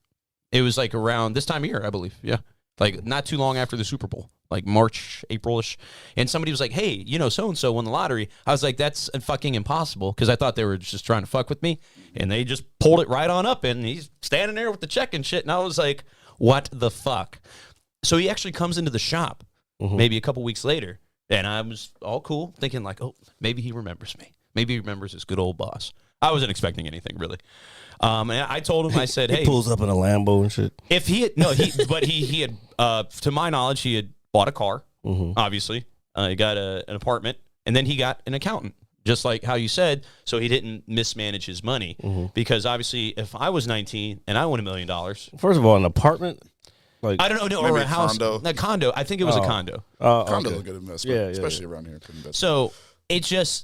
It was like around this time of year, I believe. Yeah. Like not too long after the Super Bowl, like March, April-ish. And somebody was like, hey, so-and-so won the lottery. I was like, that's fucking impossible, because I thought they were just trying to fuck with me. And they just pulled it right on up, and he's standing there with the check and shit. And I was like, what the fuck? So he actually comes into the shop maybe a couple weeks later, and I was all cool, thinking like, oh, maybe he remembers me. Maybe he remembers his good old boss. I wasn't expecting anything, really. And I told him, I said, He hey. pulls up in a Lambo and shit. If he had, no, he had, to my knowledge, he had bought a car, obviously. He got an apartment, and then he got an accountant, just like how you said, so he didn't mismanage his money. Because obviously, if I was 19 and I won $1 million, First of all, an apartment? Like, I don't know, Maybe or a a house, condo. a condo. I think it was a condo. Condo's okay. a good investment, Yeah, especially around here. Good investment. So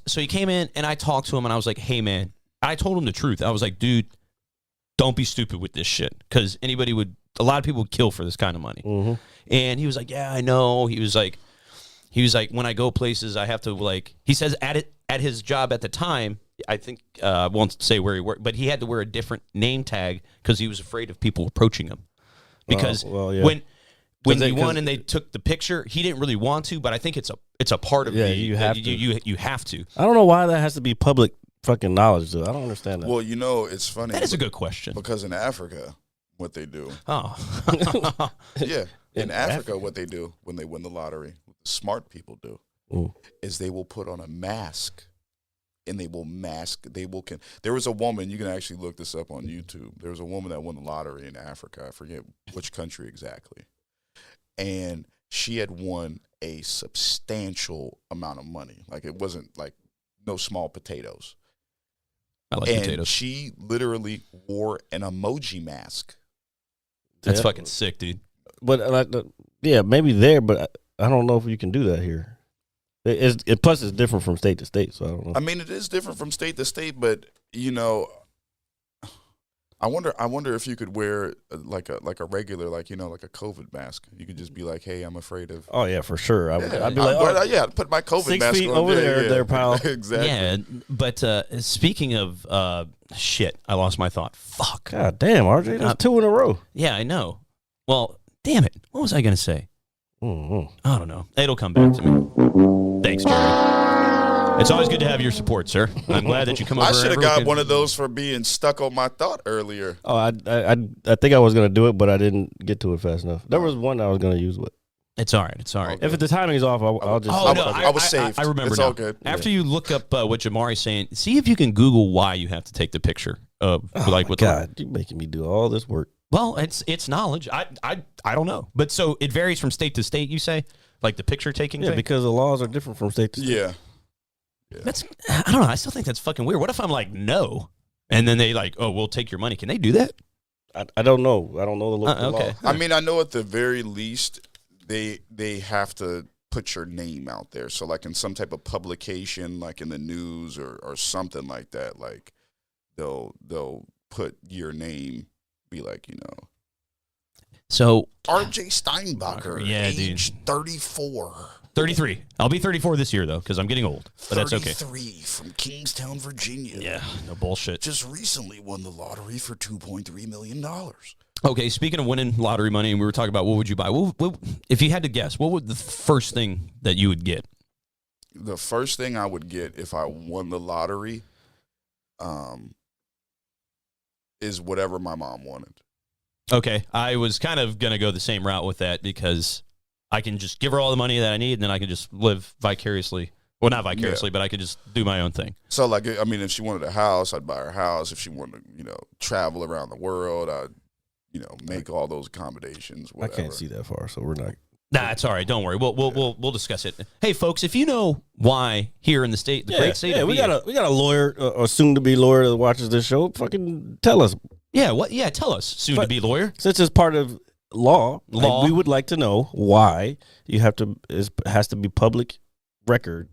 so he came in and I talked to him and I was like, hey man, I told him the truth. I was like, dude, don't be stupid with this shit, because a lot of people would kill for this kind of money. And he was like, yeah, I know. He was like, when I go places, I have to like. He says at his job at the time, I think I won't say where he worked, but he had to wear a different name tag because he was afraid of people approaching him. Because when they- you won and they took the picture, he didn't really want to, but I think it's a part of you have to. you have to. I don't know why that has to be public fucking knowledge, though. I don't understand that. Well, you know, it's funny. That is a good question. Because in Africa, what they do, Oh, yeah, in Africa, what they do when they win the lottery, what the smart people do, is they will put on a mask, and they will mask. There was a woman. You can actually look this up on YouTube. There was a woman that won the lottery in Africa. I forget which country exactly, and she had won a substantial amount of money. Like, it wasn't like no small potatoes. I like And potatoes. she literally wore an emoji mask. That's Yeah. fucking sick, dude. But yeah, maybe there, but I don't know if you can do that here. Plus, it's different from state to state, so I don't know. I mean, it is different from state to state, but you know, I wonder if you could wear like a regular, like, you know, like a COVID mask. You could just be like, "Hey, I'm afraid of." Oh yeah, for sure. I'd be like, I'd put my COVID 6 mask feet on. over Yeah, there, pal. Exactly. Yeah, but speaking of shit, I lost my thought. Fuck. God damn, RJ, that's 2 in a row. Yeah, I know. Well, damn it. What was I gonna say? Mm-hmm. I don't know. It'll come back to me. Thanks, Jerry. It's always good to have your support, sir. I'm glad that you come over. I should have every got weekend. one of those for being stuck on my thought earlier. Oh, I think I was gonna do it, but I didn't get to it fast enough. There was one I was gonna use. But It's all right. It's all right. if the timing's off, I'll just. Oh, no, I was saved. I remember It's now. all good. After you look up what Jamari's saying, see if you can Google why you have to take the picture of like with God, you're making me do all this work. Well, it's knowledge. I don't know, but so it varies from state to state. You say, like the picture taking Yeah, thing. because the laws are different from state to state. Yeah. I don't know. I still think that's fucking weird. What if I'm like no, and then they like, oh, we'll take your money. Can they do that? I don't know. I don't know the local Okay. law. I mean, I know at the very least they have to put your name out there. So like in some type of publication, like in the news or something like that, like they'll put your name, be like, you know, So R.J. Steinbacher, Yeah, age 34. 33. I'll be 34 this year though, because I'm getting old. But that's okay. 33 from Kingstown, Virginia. Yeah, no bullshit. Just recently won the lottery for $2.3 million. Okay, speaking of winning lottery money, and we were talking about what would you buy? What, if you had to guess, what would the first thing that you would get? The first thing I would get if I won the lottery is whatever my mom wanted. Okay, I was kind of going to go the same route with that because I can just give her all the money that I need, and then I can just live vicariously. Well, not vicariously, but I could just do my own thing. So, like, I mean, if she wanted a house, I'd buy her a house. If she wanted to, you know, travel around the world, I'd, you know, make all those accommodations. I Whatever. can't see that far, so we're not. Nah, it's all right. Don't worry. We'll discuss it. Hey, folks, if you know why here in the state, the great state of we VA, got a lawyer or soon to be lawyer that watches this show. Fucking tell us, Yeah, tell us, soon to be lawyer. since it's part of law. We would like to know why you have to. It has to be public record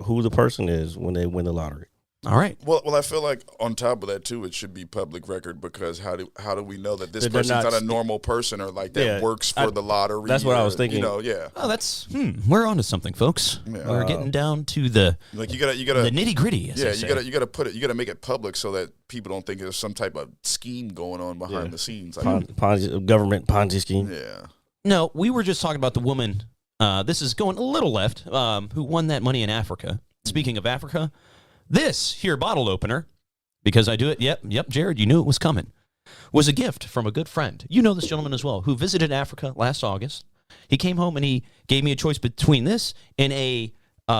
who the person is when they win the lottery. All right. Well, I feel like on top of that too, it should be public record because how do we know that this That they're person's not not a normal person or like that Yeah, works for the lottery? that's what I was or, thinking. You know, yeah. Oh, that's we're on to something, folks. Yeah. We're getting down to the Like you gotta the nitty gritty. yeah, you gotta put it. You gotta make it public so that people don't think there's some type of scheme going on behind the scenes. Like, Ponzi, government Ponzi scheme. yeah. No, we were just talking about the woman. This is going a little left. Who won that money in Africa? Speaking of Africa, this here bottle opener, because I do it. Yep, Jared, you knew it was coming. Was a gift from a good friend. You know this gentleman as well, who visited Africa last August. He came home and he gave me a choice between this and a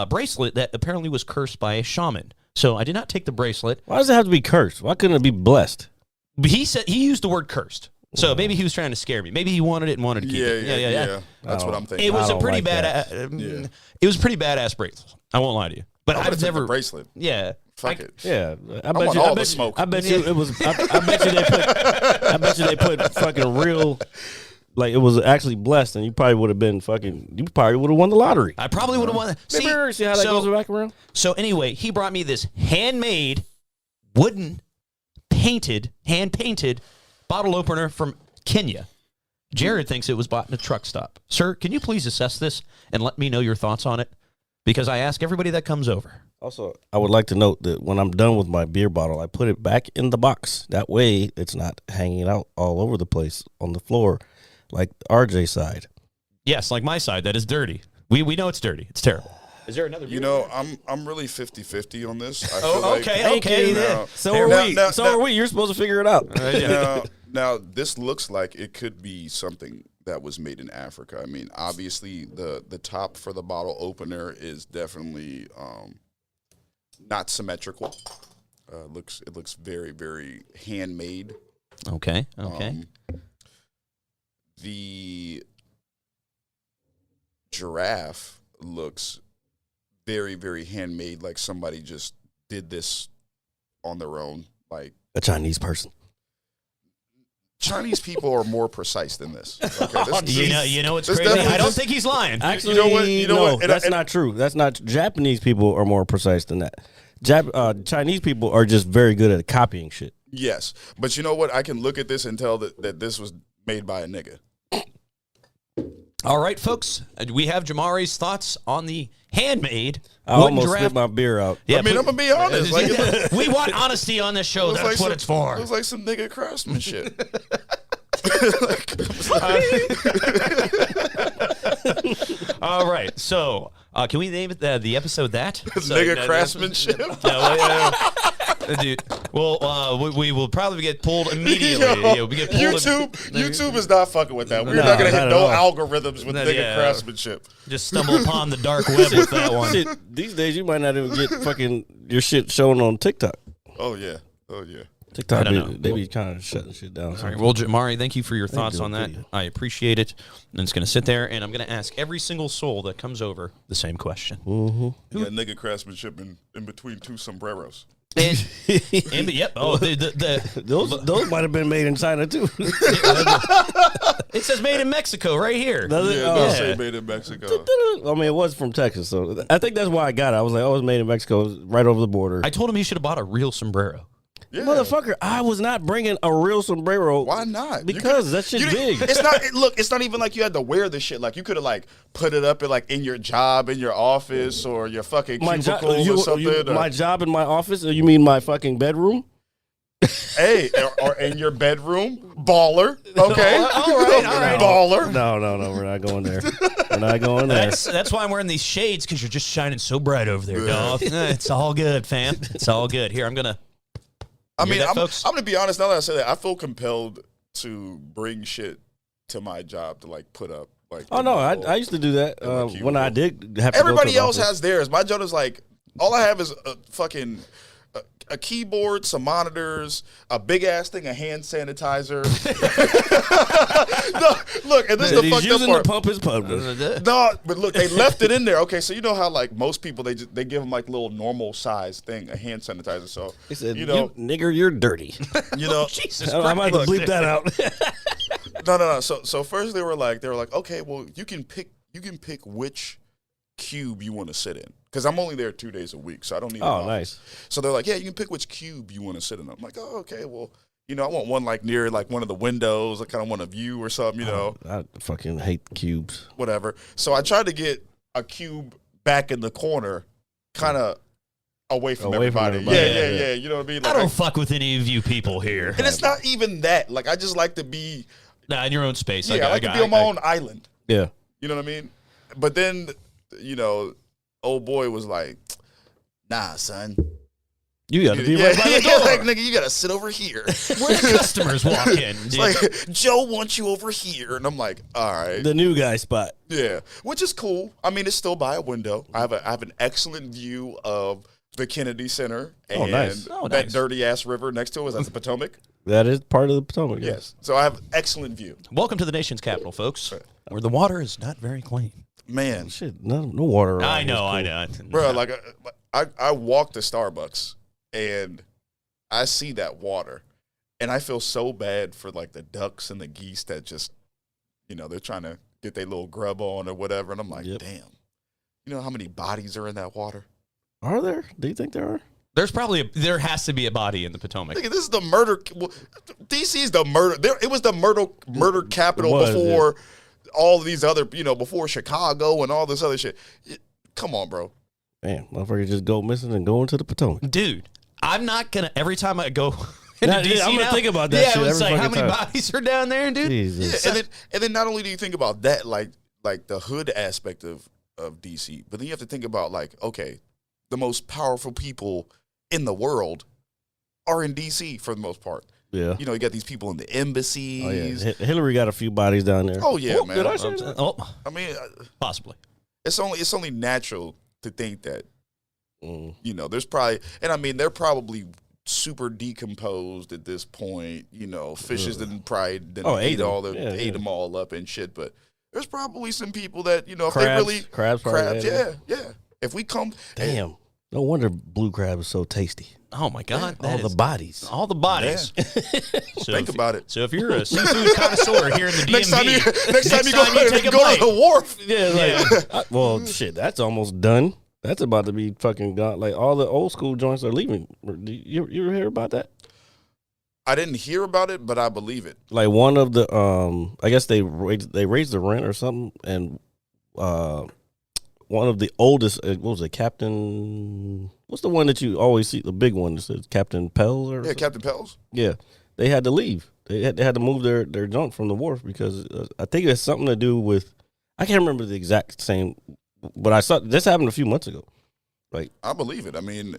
bracelet that apparently was cursed by a shaman. So I did not take the bracelet. Why does it have to be cursed? Why couldn't it be blessed? But he said he used the word cursed. So maybe he was trying to scare me. Maybe he wanted it and wanted to keep it. Yeah. That's what I'm thinking. It was I a don't pretty like bad. that. It was a pretty badass bracelet. I won't lie to you. But I I've would've took never the bracelet. Yeah. Fuck it. Yeah, I want all the smoke. I bet you it was. I bet you they put. I bet you they put fucking real. Like it was actually blessed, and you probably would have been fucking. You probably would have won the lottery. I probably would have won. See how that goes back around? So anyway, he brought me this handmade, wooden, hand-painted bottle opener from Kenya. Jared thinks it was bought in a truck stop. Sir, can you please assess this and let me know your thoughts on it? Because I ask everybody that comes over. Also, I would like to note that when I'm done with my beer bottle, I put it back in the box. That way, it's not hanging out all over the place on the floor, like RJ's side. Yes, like my side, that is dirty. We know it's dirty. It's terrible. Is there another beer? You know, I'm really 50-50 on this. I Oh, feel okay, like, okay. Now, So are now- we. now- So now- are we. You're supposed to figure it out. Now, this looks like it could be something that was made in Africa. I mean, obviously, the top for the bottle opener is definitely not symmetrical. It looks very, very handmade. Okay. The giraffe looks very, very handmade, like somebody just did this on their own. Like A Chinese person. Chinese people are more precise than this. Okay, You know what's This crazy? definitely I don't just- think he's lying. Actually, You know what? And that's I- not true. That's not. Japanese people are more precise than that. Chinese people are just very good at copying shit. Yes, but you know what? I can look at this and tell that this was made by a nigga. All right, folks. We have Jamari's thoughts on the handmade I wooden almost giraffe. spit my beer out. Yeah, I mean, I'm gonna be honest. Like, it we want honesty on this show. looks That's like what some- it's for. Looks like some nigga craftsmanship. All right. So, can we name it the episode that? So, Nigga craftsmanship. Dude. Well, we will probably get pulled immediately. Yo, Yeah, we get pulled YouTube is not fucking with that. We're No, not gonna not hit at no all. algorithms with Not- nigga yeah. craftsmanship. Just stumble upon the dark web with that one. Shit, these days you might not even get fucking your shit shown on TikTok. Oh yeah. TikTok, I don't know. they be kind of shutting shit down. All right. Well, Jamari, thank you for your thoughts you, on that. thank you. I appreciate it. And it's going to sit there, and I'm going to ask every single soul that comes over the same question. Yeah, nigga craftsmanship in between two sombreros. And, yep. Oh, the Those might have been made in China too. it says made in Mexico right here. Does it? Yeah, Oh. don't say made in Mexico. I mean, it was from Texas, so I think that's why I got it. I was like, oh, it was made in Mexico, it was right over the border. I told him he should have bought a real sombrero. Yeah. Motherfucker, I was not bringing a real sombrero. Why not? Because that shit's big. It's not. Look, it's not even like you had to wear this shit. Like you could have like put it up in your job, in your office, or your fucking cubicles or something. My job in my office, or you mean my fucking bedroom? Hey, or in your bedroom, baller. Okay, All right. baller. No, we're not going there. We're not going there. That's why I'm wearing these shades, because you're just shining so bright over there, dog. It's all good, fam. It's all good. Here, I'm gonna. I hear mean, that, I'm folks? gonna be honest. Now that I say that, I feel compelled to bring shit to my job to like put up. Like, Oh no, I used to do that cubicle. when I did have to Everybody go to the else office. has theirs. My job is like, all I have is a fucking a keyboard, some monitors, a big ass thing of hand sanitizer. No, look, and this is the He's fucked up using part. to pump his public. No, but look, they left it in there. Okay, so you know how like most people they give them like little normal size thing, a hand sanitizer. So He said, you know, nigger, you're dirty. you know, Jesus I might have to Christ. bleep that out. no. So first they were like, okay, well you can pick which cube you want to sit in, because I'm only there 2 days a week, so I don't need. Oh, an nice. office. So they're like, yeah, you can pick which cube you want to sit in. I'm like, oh, okay, well, you know, I want one like near like one of the windows. I kind of want a view or something, you know, I fucking hate cubes. whatever. So I tried to get a cube back in the corner, kind of away from Away from everybody. everybody. Yeah. You know what I mean? I Like, don't fuck with any of you people here. and it's not even that. Like, I just like to be. Nah, in your own space. Yeah, I like to be on my own island. Yeah. You know what I mean? But then, you know, old boy was like, nah, son. You got to be Yeah, right by the door. like, nigga, you got to sit over here. Where the customers walk in. It's dude. like, Joe wants you over here. And I'm like, all right. The new guy spot. Yeah, which is cool. I mean, it's still by a window. I have an excellent view of the Kennedy Center and Oh, nice. Oh, that nice. dirty ass river next to it. Is that the Potomac? That is part of the Potomac. Yes. So I have excellent view. Welcome to the nation's capital, folks, where the water is not very clean. Man, Shit, no water around. I know, here is I cool. know. bro, like I walk to Starbucks and I see that water, and I feel so bad for like the ducks and the geese that just, they're trying to get their little grub on or whatever, and I'm like, Yep. damn, you know how many bodies are in that water? Are there? Do you think there are? There has to be a body in the Potomac. Nigga, this is the murder. Well, DC is the murder. It was the murder capital It was, before all of these other, before Chicago and all this other shit. Come on, bro. Damn, motherfuckers just go missing and go into the Potomac. Dude, I'm not gonna. Every time I go into Nah, DC I'm gonna now, think about that Yeah, shit it's every like how fucking many time. bodies are down there, dude? Jesus. Yeah, and then not only do you think about that, like the hood aspect of DC, but then you have to think about like, okay, the most powerful people in the world are in DC for the most part. Yeah. You got these people in the embassies. Oh yeah. Hillary got a few bodies down there. Oh, yeah, man. Did I say that? Oh, I mean, possibly. it's only natural to think that Mm. there's probably, and I mean, they're probably super decomposed at this point. Fishes didn't probably ate Yeah. them all up and shit. But there's probably some people that if Crabs, they really crabs probably yeah, had If we come, Damn. No wonder blue crab is so tasty. Oh my God, All the bodies. all the bodies. So think about it. So if you're a seafood connoisseur here in the DMV, Next time you go take a to bite. the wharf, Well, shit, that's almost done. That's about to be fucking gone. Like all the old school joints are leaving. You ever hear about that? I didn't hear about it, but I believe it. Like one of the I guess they raised the rent or something, and one of the oldest, what was it, Captain? What's the one that you always see? The big one that says Captain Pell or Yeah, something? Captain Pels. Yeah, they had to leave. They had to move their junk from the wharf because I think it's something to do with, I can't remember the exact same, but I saw this happened a few months ago. Like, I believe it. I mean,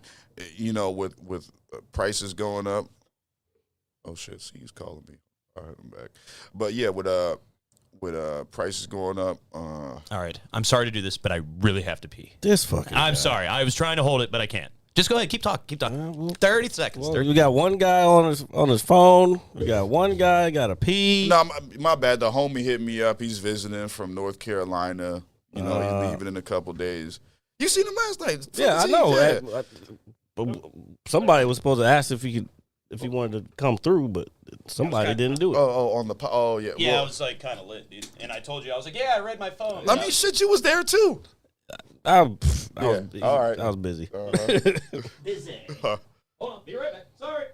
with prices going up. Oh shit! See, he's calling me. All right, I'm back. But yeah, with prices going up. All right, I'm sorry to do this, but I really have to pee. this fucking I'm guy. sorry. I was trying to hold it, but I can't. Just go ahead. Keep talking. Keep talking. 30 seconds. Well, 30. we got one guy on his phone. We got one guy got to pee. No, my bad. The homie hit me up. He's visiting from North Carolina. He's leaving in a couple days. You seen him last night? Yeah, I know. But somebody was supposed to ask if he wanted to come through, but somebody didn't do it. Oh yeah. Yeah, Well, I was like kind of lit, dude. And I told you, I was like, yeah, I read my phone. I mean, shit, you was there too. I was all right. I was busy. Busy. Hold on. Be right back. Sorry.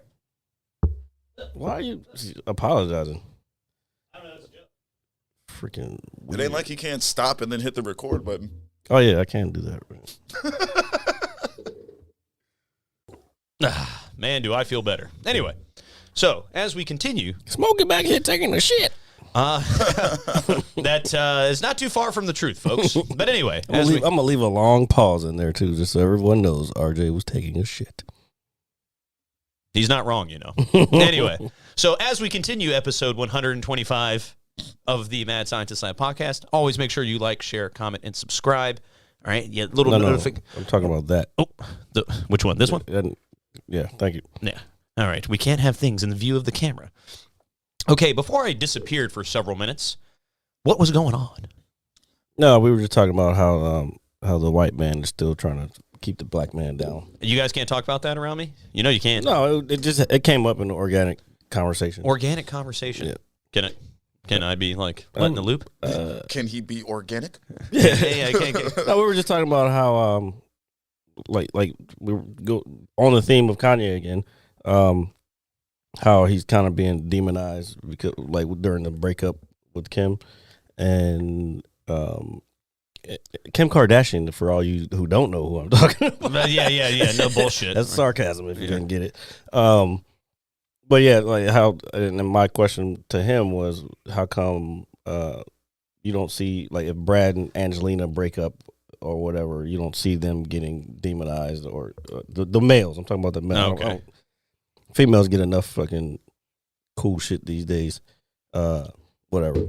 Why are you apologizing? I don't know. It's a joke. Freaking. It weird. ain't like he can't stop and then hit the record button. Oh yeah, I can't do that. Man, do I feel better. Anyway, so as we continue, Smoking back here taking a shit. that is not too far from the truth, folks. But anyway, I'm gonna leave a long pause in there too, just so everyone knows RJ was taking a shit. he's not wrong, you know. Anyway, so as we continue episode 125 of the Mad Scientist Lab podcast, always make sure you like, share, comment, and subscribe. All right, yeah, little No, notification. I'm talking about that. Oh, which one? This one? Yeah, thank you. Yeah. All right. We can't have things in the view of the camera. Okay, before I disappeared for several minutes, what was going on? No, we were just talking about how the white man is still trying to keep the black man down. You guys can't talk about that around me? You know you can't. No, it came up in the organic conversation. Organic conversation. Yeah. Can I be like let in the loop? Can he be organic? Yeah, I can't get. No, we were just talking about how like we go on the theme of Kanye again. How he's kind of being demonized because like during the breakup with Kim and Kim Kardashian, for all you who don't know who I'm talking about. Yeah. No bullshit. That's sarcasm if you didn't get it. But yeah, like how, and then my question to him was, how come you don't see, like, if Brad and Angelina break up or whatever, you don't see them getting demonized, or the males? I'm talking about the males. Okay. Females get enough fucking cool shit these days. Whatever.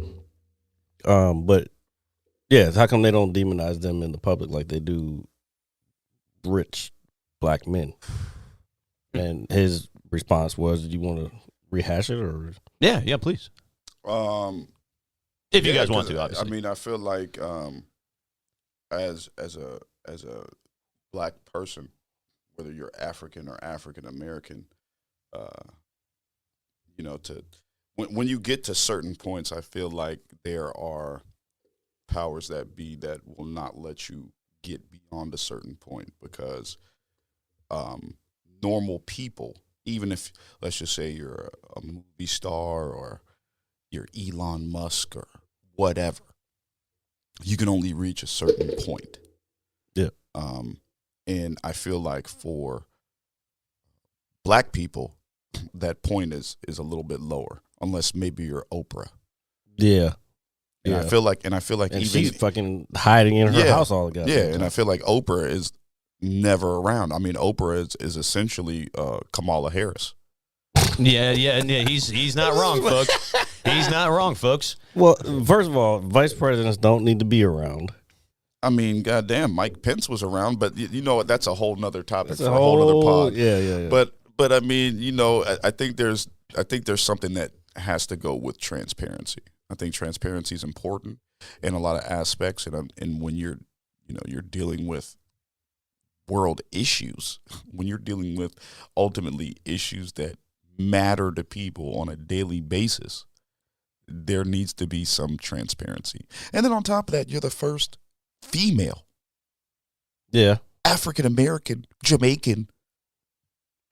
But yeah, how come they don't demonize them in the public like they do rich black men? And his response was, "You want to rehash it or? Yeah, please. If you guys want to, obviously. I mean, I feel like as a black person, whether you're African or African American, you know, when you get to certain points, I feel like there are powers that be that will not let you get beyond a certain point because normal people, even if, let's just say you're a movie star or you're Elon Musk or whatever, you can only reach a certain point. Yeah. And I feel like for black people, that point is a little bit lower, unless maybe you're Oprah. Yeah. And I feel like, and even she's fucking hiding in her house all the goddamn time. and I feel like Oprah is never around. I mean, Oprah is essentially Kamala Harris. Yeah. He's not wrong, folks. He's not wrong, folks. Well, first of all, vice presidents don't need to be around. I mean, goddamn, Mike Pence was around, but you know what? That's a whole nother topic That's for a whole nother pod. Yeah. But I mean, you know, I think there's something that has to go with transparency. I think transparency is important in a lot of aspects, and when you're dealing with world issues, when you're dealing with ultimately issues that matter to people on a daily basis, there needs to be some transparency. And then on top of that, you're the first female, African American, Jamaican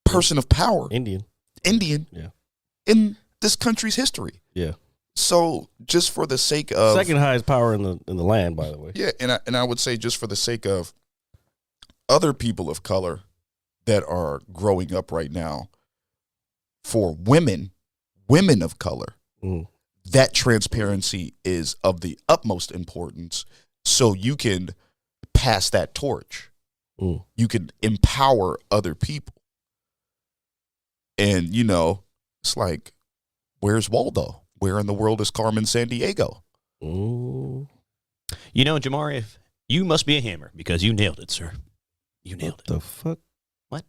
person of power, Indian, in this country's history. Yeah. So just for the sake of second highest power in the land, by the way. Yeah, and I would say just for the sake of other people of color that are growing up right now, for women of color, that transparency is of the utmost importance. So you can pass that torch. You can empower other people. And, you know, it's like, where's Waldo? Where in the world is Carmen Sandiego? You know, Jamari, you must be a hammer because you nailed it, sir. You nailed it. The fuck? What?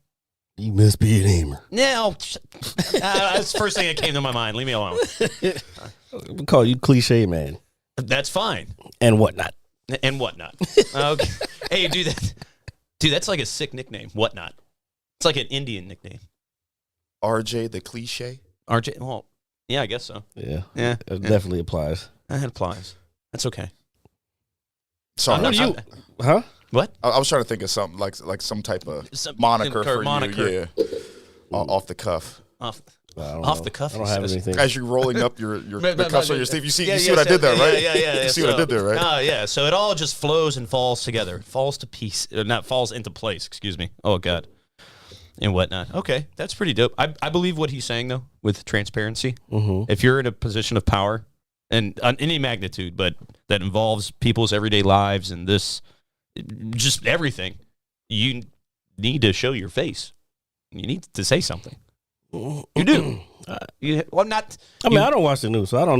You must be an hammer. No. That's the first thing that came to my mind. Leave me alone. We call you cliche man. That's fine. And whatnot. And whatnot. Okay. Hey, dude, that's like a sick nickname. Whatnot. It's like an Indian nickname. RJ the cliche? RJ, well, yeah, I guess so. Yeah. Yeah. It definitely applies. That applies. That's okay. Sorry. Huh? What? I was trying to think of something like some type of moniker for you. Yeah. Off the cuff. Off Off the cuff. I don't have anything. As you're rolling up the cuffs on your sleeve, you see what I did there, right? Yeah. You see what I did there, right? Oh, yeah. So it all just flows and falls together. Falls to piece. Not falls into place, excuse me. Oh, God. And whatnot. Okay, that's pretty dope. I believe what he's saying, though, with transparency. If you're in a position of power, and on any magnitude, but that involves people's everyday lives and this, just everything, you need to show your face. You need to say something. You do. I don't watch the news, so I don't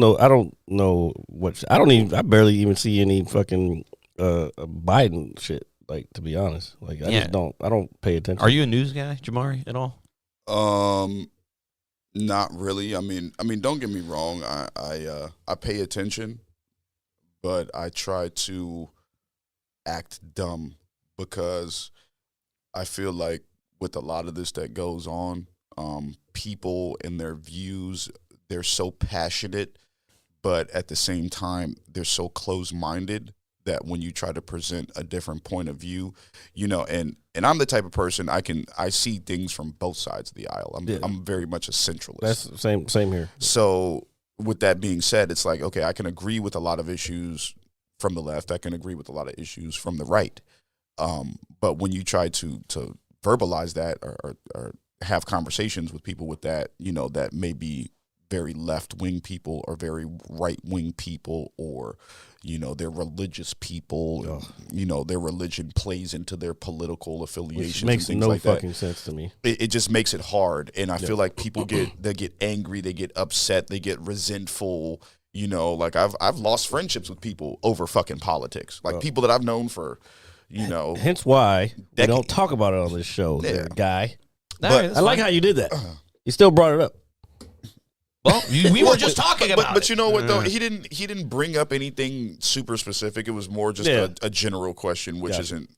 know what. I barely even see any fucking Biden shit. Like, to be honest, like I don't pay attention. Are you a news guy, Jamari, at all? Not really. I mean, don't get me wrong. I pay attention, but I try to act dumb because I feel like with a lot of this that goes on, people and their views, they're so passionate, but at the same time, they're so close-minded that when you try to present a different point of view, you know, and I'm the type of person I see things from both sides of the aisle. I'm very much a centralist. That's same here. So with that being said, it's like, okay, I can agree with a lot of issues from the left. I can agree with a lot of issues from the right. But when you try to verbalize that or have conversations with people with that, you know, that may be very left-wing people or very right-wing people, or, you know, they're religious people, you know, their religion plays into their political affiliations. Which makes and things no like fucking that. Sense to me. It just makes it hard. And I feel like people get angry, they get upset, they get resentful. You know, like I've lost friendships with people over fucking politics. Like people that I've known for, you know. Hence why we don't talk about it on this show, there, guy. But I like how you did that. You still brought it up. Well, we were just talking about But it. you know what though? He didn't bring up anything super specific. It was more just a general question, which isn't.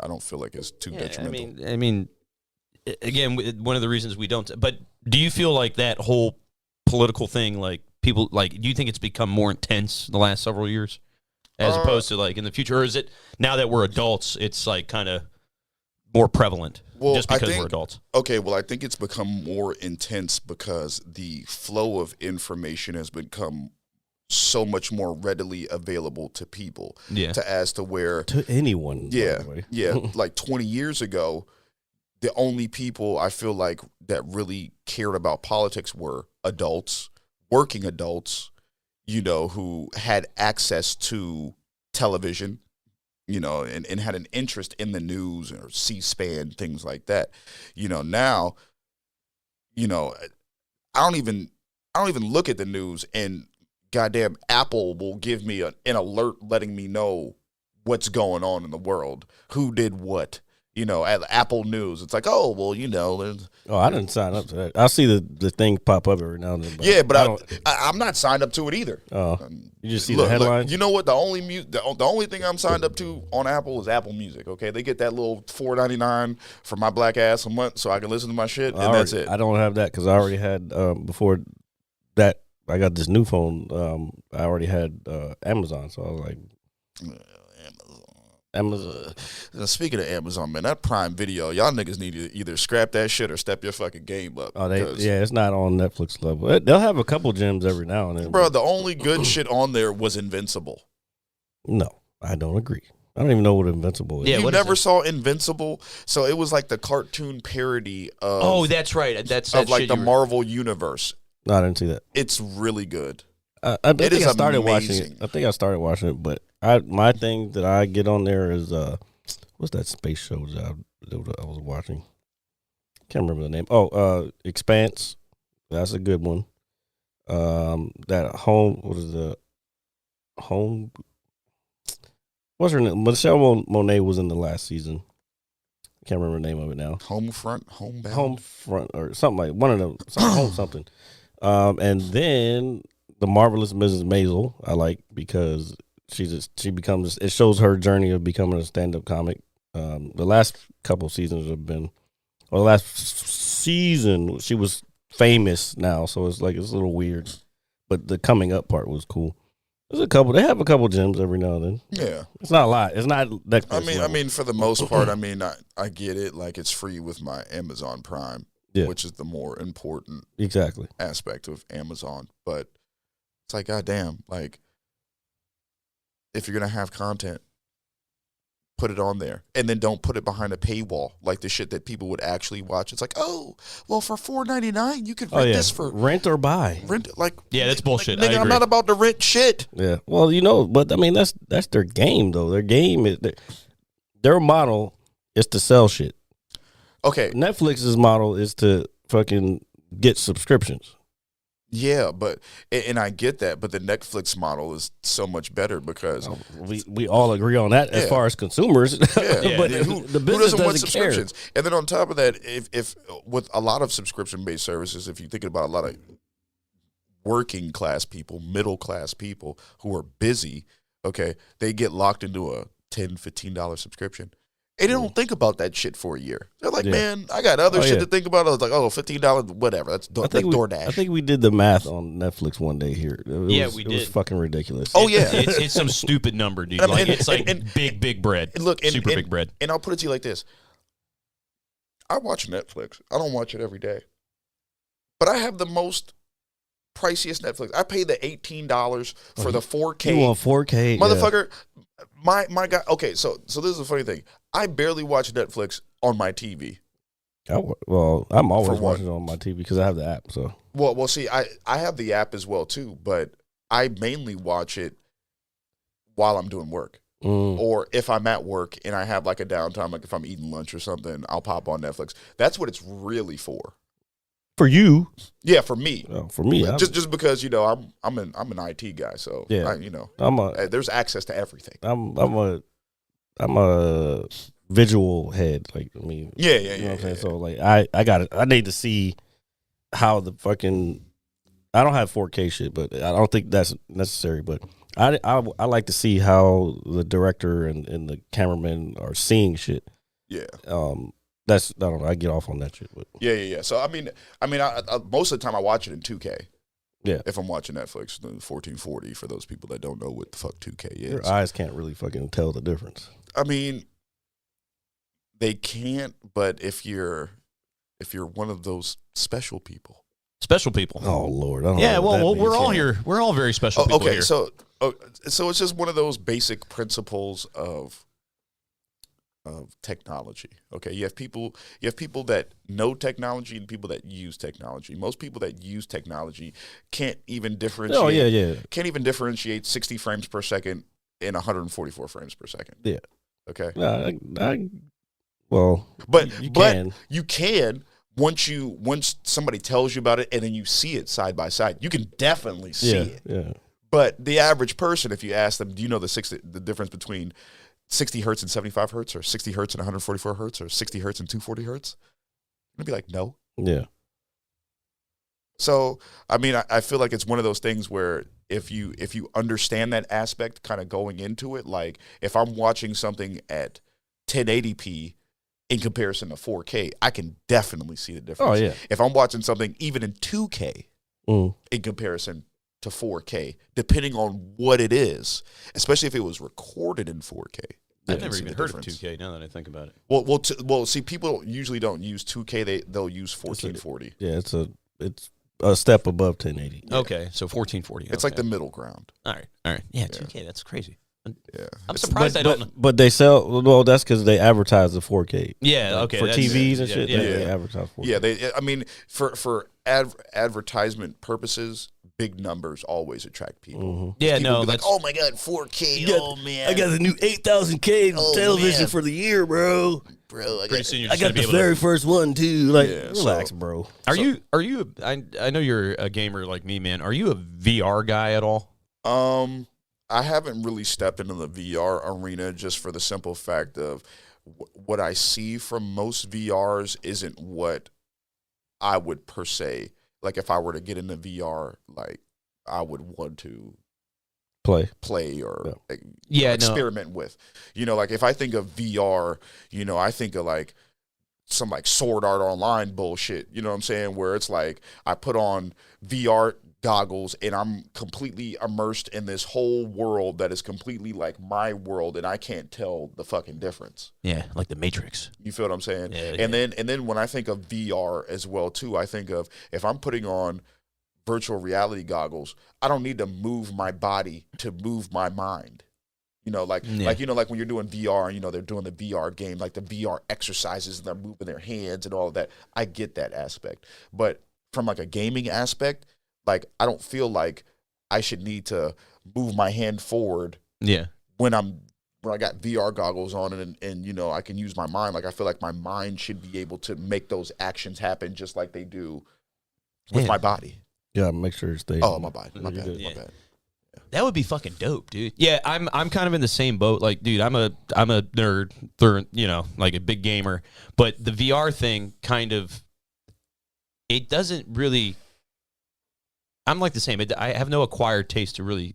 I don't feel like it's too detrimental. I mean, again, one of the reasons we don't. But do you feel like that whole political thing, like people, like, do you think it's become more intense the last several years, as opposed to like in the future, or is it now that we're adults, it's like kind of more prevalent just because we're adults? Okay, well, I think it's become more intense because the flow of information has become so much more readily available to people. Yeah. As to where To anyone. Yeah, by the way. yeah. Like 20 years ago, the only people I feel like that really cared about politics were adults, working adults, who had access to television, and had an interest in the news or C-SPAN, things like that. Now, I don't even look at the news, and goddamn Apple will give me an alert letting me know what's going on in the world, who did what. At Apple News, it's like, oh, well, there's... Oh, I didn't sign up to that. I see the thing pop up every now and then. Yeah, but I'm not signed up to it either. Oh, you just see the headlines? You know what? The only thing I'm signed up to on Apple is Apple Music, okay? They get that little $4.99 for my black ass a month so I can listen to my shit, and that's it. I don't have that because I already had, before that, I got this new phone. I already had Amazon, so I was like... Amazon. Speaking of Amazon, man, that Prime Video, y'all niggas need to either scrap that shit or step your fucking game up. Oh, it's not on Netflix level. They'll have a couple gems every now and then. Bro, the only good shit on there was Invincible. No, I don't agree. I don't even know what Invincible is. Yeah, you never saw Invincible? So it was like the cartoon parody of... Oh, that's right. That's of like the Marvel universe. No, I didn't see that. It's really good. I think I started watching it. I think I started watching it, but my thing that I get on there is what's that space show that I was watching? Can't remember the name. Oh, Expanse. That's a good one. That home. What is the home? What's her name? Michelle Monet was in the last season. Can't remember the name of it now. Homefront, or something like one of them. Home something. And then The Marvelous Mrs. Maisel, I like because it shows her journey of becoming a stand-up comic. The last couple seasons have been, or the last season, she was famous now, so it's a little weird. But the coming up part was cool. They have a couple gems every now and then. Yeah. It's not a lot. It's not that. I mean, for the most part, I get it. Like, it's free with my Amazon Prime, which is the more important aspect of Amazon. But it's like, goddamn, like, if you're going to have content, put it on there. And then don't put it behind a paywall, like the shit that people would actually watch. It's like, oh, well, for $4.99, you could rent this for... Rent or buy. Yeah, that's bullshit. Nigga, I'm not about to rent shit. Yeah. Well, but I mean, that's their game, though. Their game is... Their model is to sell shit. Okay. Netflix's model is to fucking get subscriptions. Yeah, and I get that, but the Netflix model is so much better because we all agree on that as far as consumers. Yeah, but who doesn't want subscriptions? Care. And then on top of that, if with a lot of subscription-based services, if you think about a lot of working class people, middle class people who are busy, okay, they get locked into a $10, $15 subscription. And they don't think about that shit for a year. They're like, man, I got other shit to think about. I was like, $15, whatever. That's DoorDash. I think we did the math on Netflix one day here. We did. It was fucking ridiculous. Oh, yeah. It's some stupid number, dude. It's big bread. Super big bread. And I'll put it to you like this. I watch Netflix. I don't watch it every day. But I have the most priciest Netflix. I pay the $18 for the 4K. You want 4K? Motherfucker, my guy. Okay, so this is the funny thing. I barely watch Netflix on my TV. I'm always watching it on my TV because I have the app. So well, see, I have the app as well too, but I mainly watch it while I'm doing work, or if I'm at work and I have like a downtime, like if I'm eating lunch or something, I'll pop on Netflix. That's what it's really for. For you? Yeah, for me. For me, just because I'm an IT guy, so there's access to everything. I'm a visual head. Like, I mean, yeah. You know what I'm saying? So like, I need to see how the fucking I don't have 4K shit, but I don't think that's necessary. But I like to see how the director and the cameraman are seeing shit. Yeah. That's I don't know. I get off on that shit. But. Yeah. So I mean, I most of the time I watch it in 2K. Yeah. If I'm watching Netflix, the 1440 for those people that don't know what the fuck 2K is. Your eyes can't really fucking tell the difference. I mean, they can't. But if you're one of those special people. Special people. Oh Lord. I don't Yeah. know what that Well, means. we're all here. We're all very special people Okay. here. So it's just one of those basic principles of technology. Okay, you have people that know technology and people that use technology. Most people that use technology can't even differentiate. Oh yeah. Can't even differentiate 60 frames per second and 144 frames per second. Yeah. Okay. Well, But you but can. you can once somebody tells you about it and then you see it side by side. You can definitely see it. Yeah. But the average person, if you ask them, do you know the difference between 60 hertz and 75 hertz, or 60 hertz and 144 hertz, or 60 hertz and 240 hertz? I'd be like, no. Yeah. So, I mean, I feel like it's one of those things where if you understand that aspect kind of going into it, like if I'm watching something at 1080p in comparison to 4K, I can definitely see the difference. Oh, yeah. If I'm watching something even in 2K in comparison to 4K, depending on what it is, especially if it was recorded in 4K. I've never even heard of 2K now that I think about it. Well, see, people usually don't use 2K. They'll use 1440. Yeah, it's a step above 1080. Okay, so 1440. It's like the middle ground. All right. Yeah, 2K. That's crazy. Yeah. I'm surprised I don't know. But they sell. Well, that's because they advertise the 4K. Yeah, okay. For that's- TVs and shit, Yeah, they advertise 4K. Yeah, I mean, for advertisement purposes, big numbers always attract people. Yeah, People no, be like, that's oh my god, 4K. Man, the new 8000K television for the year, bro. bro. pretty soon you're just gonna be able to. first one too. Like, Yeah, relax, so- bro. Are you? I know you're a gamer like me, man. Are you a VR guy at all? I haven't really stepped into the VR arena just for the simple fact of what I see from most VRs isn't what I would per se, like if I were to get into VR, like I would want to play or experiment with. You know, like if I think of VR, you know, I think of like some like Sword Art Online bullshit, you know what I'm saying? Where it's like I put on VR goggles and I'm completely immersed in this whole world that is completely like my world and I can't tell the fucking difference. Yeah, like the Matrix. You feel what I'm saying? Yeah, and then when I think of VR as well too, I think of if I'm putting on virtual reality goggles, I don't need to move my body to move my mind. You know, like when you're doing VR, and, you know, they're doing the VR game, like the VR exercises and they're moving their hands and all of that. I get that aspect. But from like a gaming aspect, like I don't feel like I should need to move my hand forward. Yeah. When I got VR goggles on and you know, I can use my mind. Like I feel like my mind should be able to make those actions happen just like they do with my body. Yeah, make sure it stays. Oh, my bad. My You're bad. good. My bad. That would be fucking dope, dude. Yeah, I'm kind of in the same boat. Like, dude, I'm a nerd, you know, like a big gamer. But the VR thing kind of, it doesn't really. I'm like the same. I have no acquired taste to really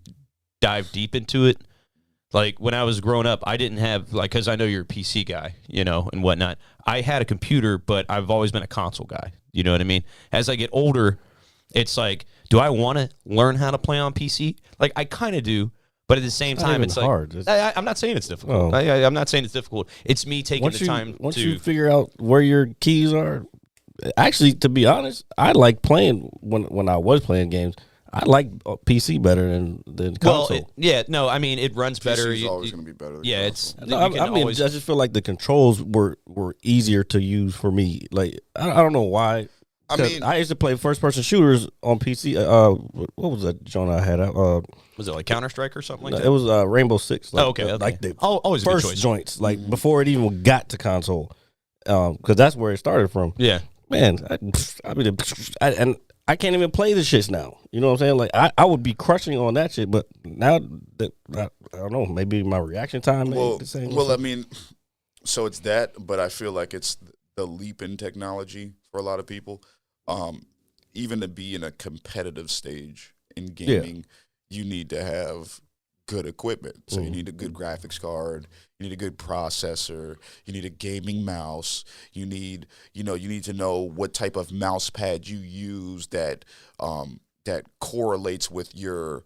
dive deep into it. Like when I was growing up, I didn't have like, because I know you're a PC guy, you know, and whatnot. I had a computer, but I've always been a console guy. You know what I mean? As I get older, it's like, do I want to learn how to play on PC? Like I kind of do, but at the same time, it's like hard. I'm not saying it's difficult. Oh. I'm not saying it's difficult. It's me taking Once the time once to. you figure out where your keys are, actually, to be honest, I like playing when I was playing games. I like PC better than console. No, I mean it runs better. PC's always going to be better than Yeah, console. it's. No, you can I mean, always- I just feel like the controls were easier to use for me. Like I don't know why. I mean, I used to play first person shooters on PC. What was that joint I had? was it like Counter-Strike or something like that? It was Rainbow Six. Like, Oh, okay. Like the Always a good first choice. joints, like before it even got to console, because that's where it started from. Yeah. Man, and I can't even play the shits now. You know what I'm saying? Like I would be crushing on that shit, but now that I don't know, maybe my reaction time ain't the same. Well, I mean, so it's that, but I feel like it's the leap in technology for a lot of people. even to be in a competitive stage in gaming, you need to have good equipment. So you need a good graphics card, you need a good processor, you need a gaming mouse, you need to know what type of mouse pad you use that correlates with your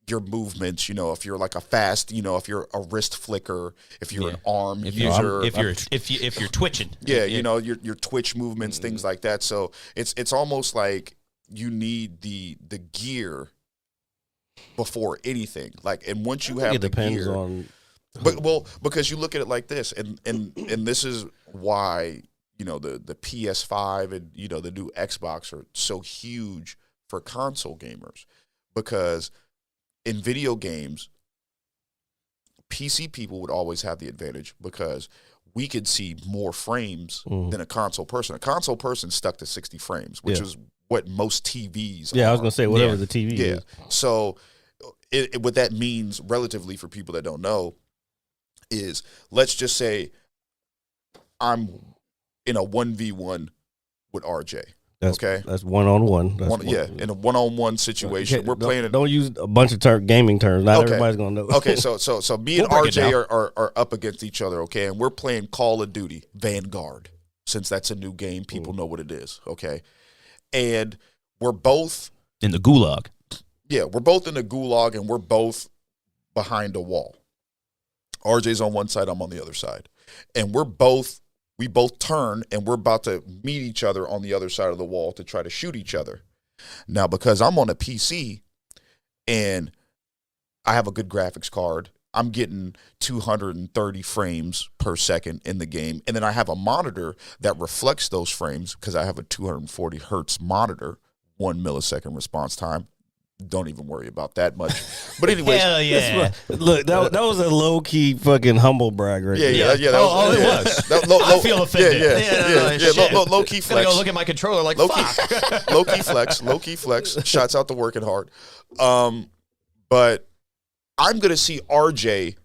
movements. If you're like a fast, if you're a wrist flicker, if you're an arm user, if you're twitching, your twitch movements, things like that. So it's almost like you need the gear before anything. Like, and once you have it the depends gear, on. because you look at it like this, and this is why the PS5 and the new Xbox are so huge for console gamers, because in video games, PC people would always have the advantage because we could see more frames than a console person. A console person stuck to 60 frames, which is what most TVs are. I was going to say, whatever the TV is. So what that means relatively for people that don't know is, let's just say I'm in a 1v1 with RJ. That's one-on-one. In a one-on-one situation. We're playing. Don't use a bunch of gaming terms. Not everybody's gonna know. Okay, so me and RJ are up against each other. Okay, and we're playing Call of Duty Vanguard. Since that's a new game, people know what it is. Okay, and we're both in the gulag. Yeah, we're both in the gulag, and we're both behind a wall. RJ's on one side, I'm on the other side, and we both turn, and we're about to meet each other on the other side of the wall to try to shoot each other. Now, because I'm on a PC and I have a good graphics card, I'm getting 230 frames per second in the game. And then I have a monitor that reflects those frames because I have a 240 hertz monitor, 1 millisecond response time. Don't even worry about that much. But anyways, hell yeah! Look, that was a low key fucking humble brag right there. Yeah. It was. I feel offended. Low key flex. Gonna go look at my controller like fuck. Low key flex. Shouts out to working hard. But I'm gonna see RJ.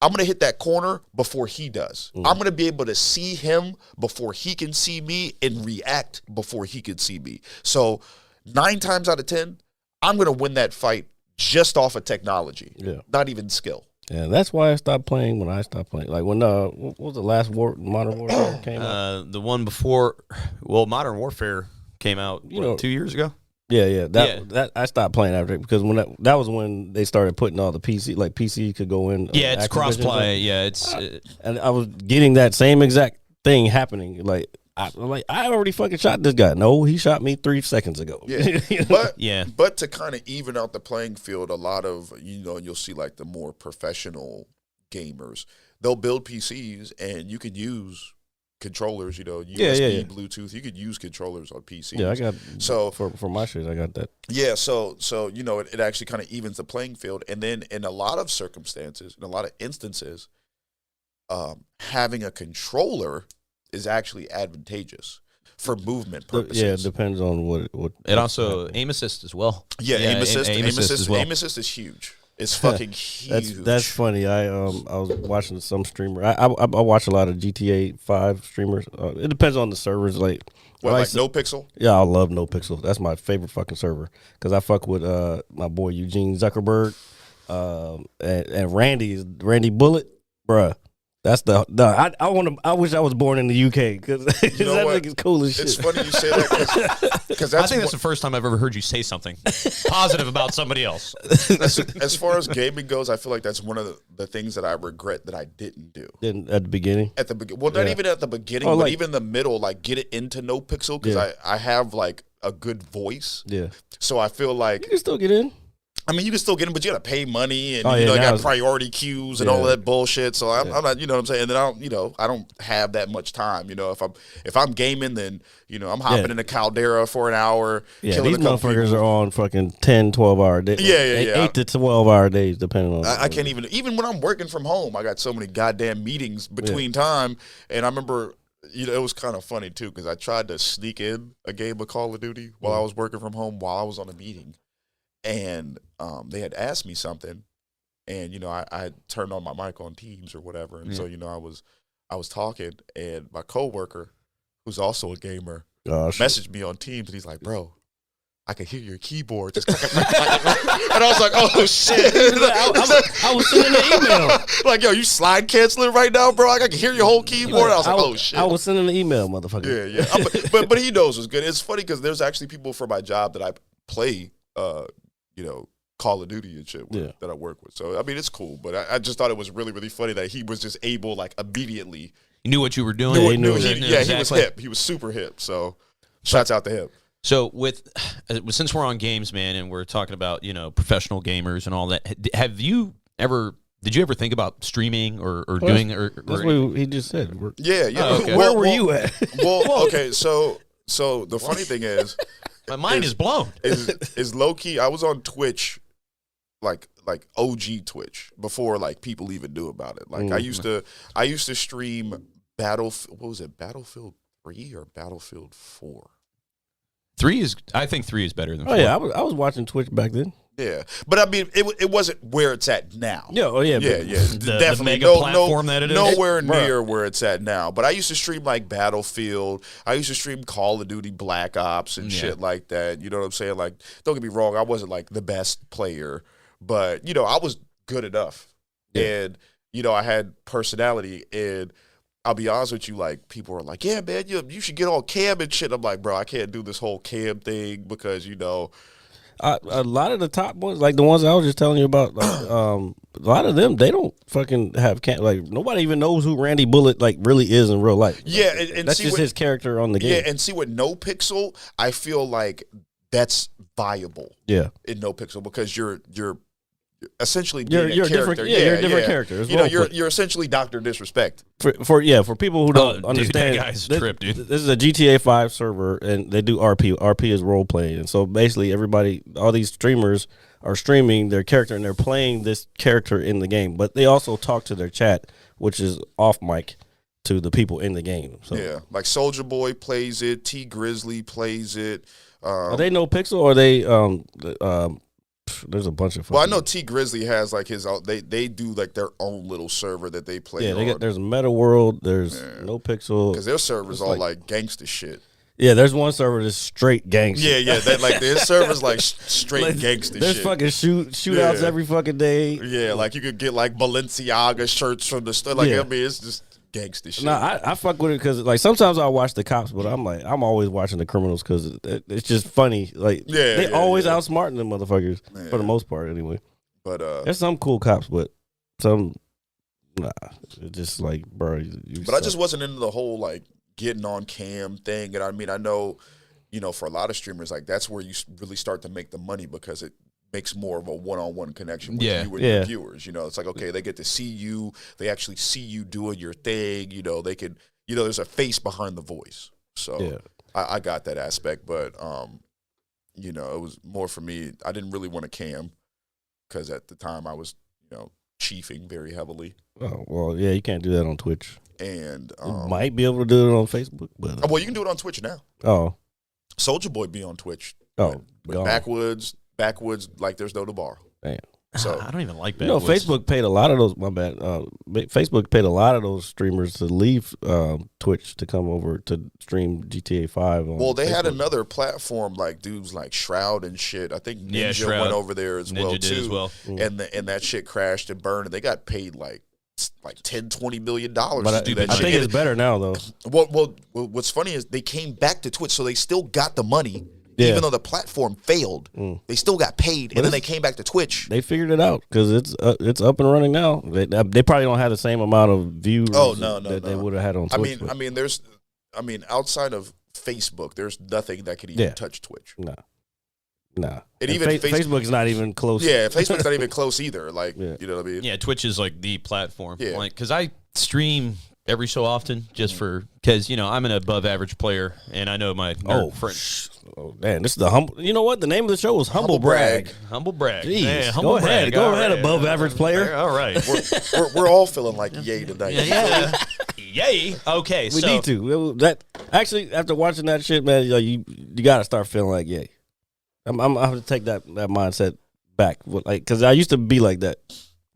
I'm gonna hit that corner before he does. I'm gonna be able to see him before he can see me and react before he can see me. So 9 times out of 10. I'm going to win that fight just off of technology, not even skill. Yeah, that's why I stopped playing when I stopped playing. Like when what was the last Modern Warfare came out? The one before, Modern Warfare came out 2 years ago. Yeah. That I stopped playing after it because when that was when they started putting all the PC could go in. Yeah, it's crossplay. Yeah, it's and I was getting that same exact thing happening. I already fucking shot this guy. No, he shot me 3 seconds ago. Yeah, but to kind of even out the playing field, a lot of you'll see like the more professional gamers, they'll build PCs and you could use controllers. USB, Bluetooth. You could use controllers on PCs. Yeah, I got for my shit. I got that. Yeah, so it actually kind of evens the playing field, and then in a lot of circumstances, in a lot of instances, having a controller is actually advantageous for movement purposes. Yeah, it depends on what. It also aim assist as well. Yeah, aim assist as well. Aim assist is huge. It's fucking huge. That's funny. I was watching some streamer. I watch a lot of GTA 5 streamers. It depends on the servers. Like NoPixel? Yeah, I love NoPixel. That's my favorite fucking server because I fuck with my boy Eugene Zuckerberg and Randy Bullet, bruh. That's I wish I was born in the UK because that nigga's cool as shit. It's funny you say that because I think that's the first time I've ever heard you say something positive about somebody else. As far as gaming goes, I feel like that's one of the things that I regret that I didn't do. At the beginning? Not even at the beginning, but even the middle, like get it into NoPixel because I have like a good voice. Yeah. So I feel like you can still get in. I mean, you can still get them, but you got to pay money, and you got priority queues and all of that bullshit. So I'm not, you know what I'm saying. And then I don't have that much time. If I'm gaming, then I'm hopping in the Caldera for an hour. Yeah, these motherfuckers are on fucking 10, 12-hour days. Yeah. 8 to 12-hour days, depending on. I can't even when I'm working from home, I got so many goddamn meetings between time, and I remember. It was kind of funny too because I tried to sneak in a game of Call of Duty while I was working from home while I was on a meeting. And they had asked me something, and I had turned on my mic on Teams or whatever, and so I was talking, and my coworker, who's also a gamer, messaged me on Teams, and he's like, "Bro, I could hear your keyboard just and I was like, oh shit. I was sending an email. Like, yo, you slide canceling right now, bro? I can hear your whole keyboard. I was like, oh shit. I was sending an email, motherfucker. Yeah. But he knows it's good. It's funny because there's actually people for my job that I play, Call of Duty and shit with, that I work with. So I mean, it's cool. But I just thought it was really, really funny that he was just able, like, immediately. He knew what you were doing. He was hip. He was super hip. So shouts out to him. So since we're on games, man, and we're talking about professional gamers and all that, did you ever think about streaming or doing or that's what he just said? Yeah. Oh, okay. Where were you at? Well, okay, so the funny thing is, my mind is blown. Is low key. I was on Twitch, like OG Twitch before like people even knew about it. Like I used to stream Battlefield 3 or Battlefield 4. I think 3 is better than 4. Oh yeah, I was watching Twitch back then. Yeah, but I mean, it wasn't where it's at now. Yeah, Definitely the mega platform that it is. Nowhere near where it's at now. But I used to stream like Battlefield. I used to stream Call of Duty Black Ops and shit like that. You know what I'm saying? Like, don't get me wrong, I wasn't like the best player, but I was good enough, and I had personality. And I'll be honest with you, like, people are like, yeah, man, you should get on cam and shit. I'm like, bro, I can't do this whole cam thing because, a lot of the top ones, like the ones I was just telling you about, like, a lot of them, they don't fucking have cam. Like, nobody even knows who Randy Bullet, like, really is in real life. Yeah, and that's just his character on the game. Yeah, and see, with No Pixel, I feel like that's viable. Yeah. In No Pixel, because you're essentially you're being a different. character. You're a different character. You're essentially Dr. Disrespect. For people who don't understand, that guy's a trip, dude. This is a GTA 5 server, and they do RP. RP is role playing, and so basically all these streamers are streaming their character, and they're playing this character in the game. But they also talk to their chat, which is off mic, to the people in the game. So yeah, like Soulja Boy plays it. T Grizzly plays it. Are they No Pixel, or are they there's a bunch of. Well, I know T Grizzly has like his own. They do like their own little server that they play. Yeah, there's Meta World. There's No Pixel because their server's all like gangster shit. Yeah, there's one server that's straight gangster. Yeah, that like their server's like straight gangster. There's shit. Fucking shootouts every fucking day. Yeah, like you could get like Balenciaga shirts from the store. Like I mean, it's just gangster shit. Nah, I fuck with it because like sometimes I watch the cops, but I'm always watching the criminals because it's just funny. Like they always outsmarting them motherfuckers for the most part anyway. But there's some cool cops, but some it's just like bro. But I just wasn't into the whole like getting on cam thing, and I mean I know for a lot of streamers like that's where you really start to make the money because it makes more of a one-on-one connection with you and your viewers. It's like, okay, they get to see you. They actually see you doing your thing. They could, there's a face behind the voice. So I got that aspect. But, it was more for me. I didn't really want to cam because at the time I was, chiefing very heavily. Oh, well, yeah, you can't do that on Twitch. And you might be able to do it on Facebook. But well, you can do it on Twitch now. Oh. Soulja Boy be on Twitch. Oh, but Backwoods, like there's no tomorrow. Damn. So I don't even like Backwoods. Facebook paid a lot of those. My bad. Facebook paid a lot of those streamers to leave Twitch to come over to stream GTA 5. Well, they Facebook. had another platform like dudes like Shroud and shit. I think Ninja went over there as well too. As well. And that shit crashed and burned. And they got paid like $10-20 million to do that shit. I think it's better now though. Well, what's funny is they came back to Twitch, so they still got the money. Yeah. Even though the platform failed, they still got paid, and then they came back to Twitch. They figured it out because it's up and running now. They probably don't have the same amount of views. That they would have had on Twitch. I mean, outside of Facebook, there's nothing that could even touch Twitch. Nah. And even Facebook's not even close. Yeah, Facebook's not even close either. Like, you know what I mean? Yeah, Twitch is like the platform. Yeah. Like, because I stream every so often just because I'm an above average player, and I know my friends. Oh man, this is the humble. You know what? The name of the show is Humble Brag. Humble Brag. Jeez, Man, go ahead, above average player. All right, we're all feeling like yay tonight. Yeah. Yay. Okay, we need to. That actually, after watching that shit, man, you got to start feeling like yay. I'm I have to take that mindset back, like because I used to be like that.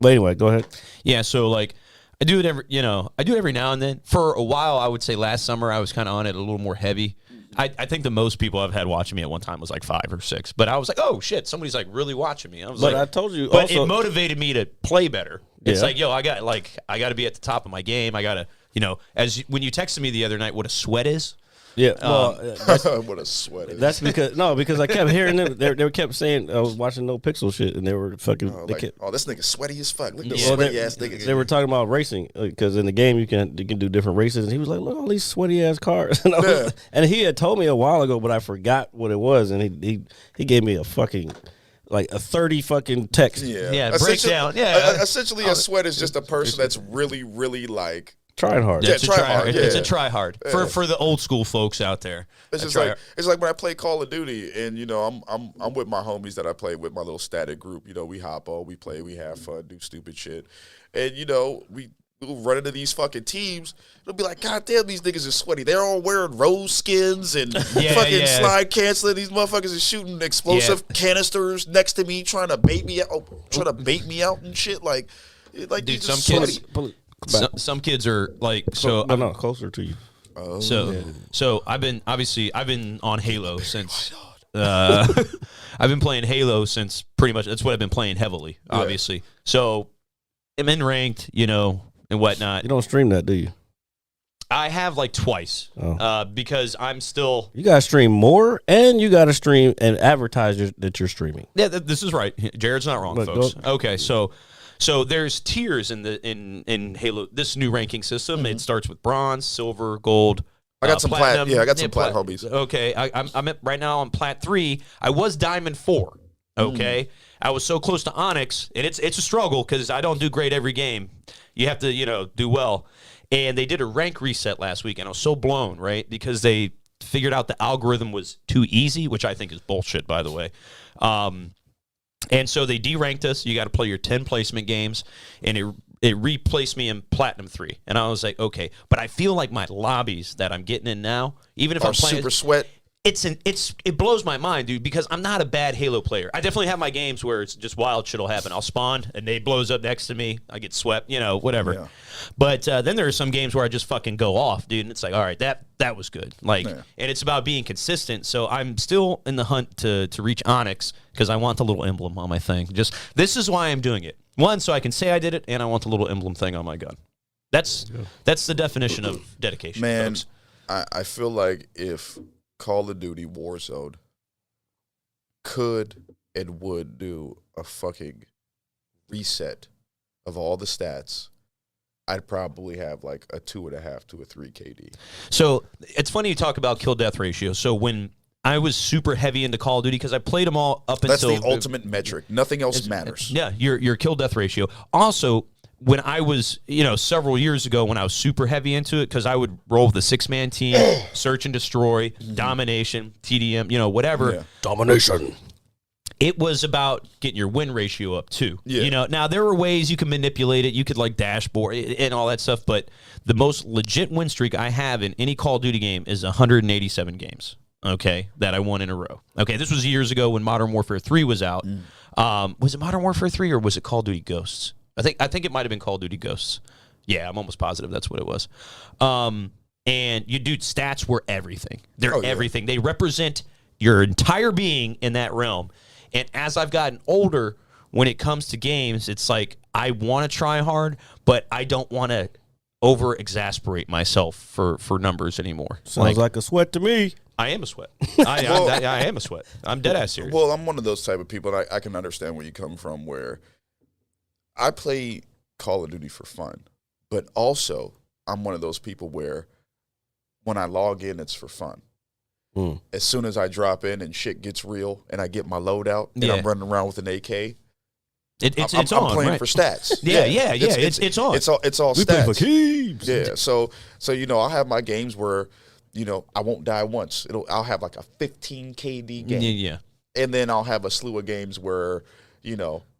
But anyway, go ahead. Yeah, so like. I do it every now and then. For a while, I would say last summer I was kind of on it a little more heavy. I think the most people I've had watching me at one time was like 5 or 6. But I was like, oh shit, somebody's like really watching me. I was But like, I told you but also, it motivated me to play better. It's Yeah. like, yo, I got to be at the top of my game. I got to, when you texted me the other night, what a sweat is. yeah. Well, What a sweat. it is. that's because I kept hearing them. They kept saying I was watching No Pixel shit, and they were fucking. They kept, this nigga sweaty as fuck. Look at the Yeah. sweaty ass nigga. They were talking about racing because in the game you can do different races, and he was like, "Look at all these sweaty ass cars," and he had told me a while ago, but I forgot what it was, and he gave me a fucking like a 30 fucking text. Yeah, Essentially- breakdown. Yeah. Essentially, a sweat is just a person that's really, really like. Trying hard. It's a try try hard, hard. It's yeah. a try hard for the old school folks out there. It's A just try like hard. it's like when I play Call of Duty, and I'm with my homies that I play with, my little static group. We hop on, we play, we have fun, do stupid shit, and we'll run into these fucking teams. It'll be like, God damn, these niggas are sweaty. They're all wearing rose skins and fucking slide canceling. These motherfuckers are shooting explosive canisters next to me, trying to bait me out and shit. Like Dude, these some just sweaty. kids, some kids are like so. No, closer to you. So I've been on Halo since. I've been playing Halo since pretty much. That's what I've been playing heavily, obviously. So I'm in ranked, and whatnot. You don't stream that, do you? I have like twice because I'm still. You got to stream more, and you got to stream and advertise that you're streaming. Yeah, this is right. Jared's not wrong, But folks. Okay, so there's tiers in Halo. This new ranking system. It starts with bronze, silver, gold. I got some platinum. plat. Yeah, I got some plat plat homies. Okay, I'm at, right now on plat 3. I was diamond 4. Okay, I was so close to Onyx, and it's a struggle because I don't do great every game. You have to do well. And they did a rank reset last week, and I was so blown, right? Because they figured out the algorithm was too easy, which I think is bullshit, by the way. And so they deranked us. You got to play your 10 placement games, and it replaced me in Platinum 3. And I was like, okay. But I feel like my lobbies that I'm getting in now, even if I'm playing super sweat. it blows my mind, dude, because I'm not a bad Halo player. I definitely have my games where it's just wild shit will happen. I'll spawn, a nade blows up next to me. I get swept, whatever. Yeah. But then there are some games where I just fucking go off, dude, and it's like, all right, that was good. Like, and it's about being consistent. So I'm still in the hunt to reach Onyx because I want the little emblem on my thing. This is why I'm doing it. One, so I can say I did it, and I want the little emblem thing on my gun. That's the definition of dedication, Man, folks. I feel like if Call of Duty Warzone could and would do a fucking reset of all the stats, I'd probably have like a 2.5 to a 3 KD. So it's funny you talk about kill death ratio. So when I was super heavy into Call of Duty because I played them all up That's until the ultimate metric. Nothing else matters. Yeah, your kill death ratio. Also, when I was, several years ago when I was super heavy into it, because I would roll with a 6-man team, search and destroy, domination, TDM, whatever. Yeah. Domination. It was about getting your win ratio up too. Yeah. Now there were ways you can manipulate it. You could like dashboard and all that stuff, but the most legit win streak I have in any Call of Duty game is 187 games. Okay, that I won in a row. Okay, this was years ago when Modern Warfare 3 was out. Was it Modern Warfare 3 or was it Call of Duty Ghosts? I think it might have been Call of Duty Ghosts. Yeah, I'm almost positive that's what it was. And stats were everything. They're everything. They represent your entire being in that realm. And as I've gotten older, when it comes to games, it's like I want to try hard, but I don't want to over-exasperate myself for numbers anymore. Sounds like a sweat to me. I am a sweat. I am a sweat. I'm dead ass serious. Well, I'm one of those type of people, and I can understand where you come from, where I play Call of Duty for fun, but also I'm one of those people where when I log in, it's for fun. As soon as I drop in and shit gets real and I get my loadout and I'm running around with an AK, it's I'm on, playing right? for stats. Yeah. It's on. It's all We stats. play for keeps. Yeah, so I'll have my games where I won't die once. I'll have like a 15 KD game. Yeah. And then I'll have a slew of games where,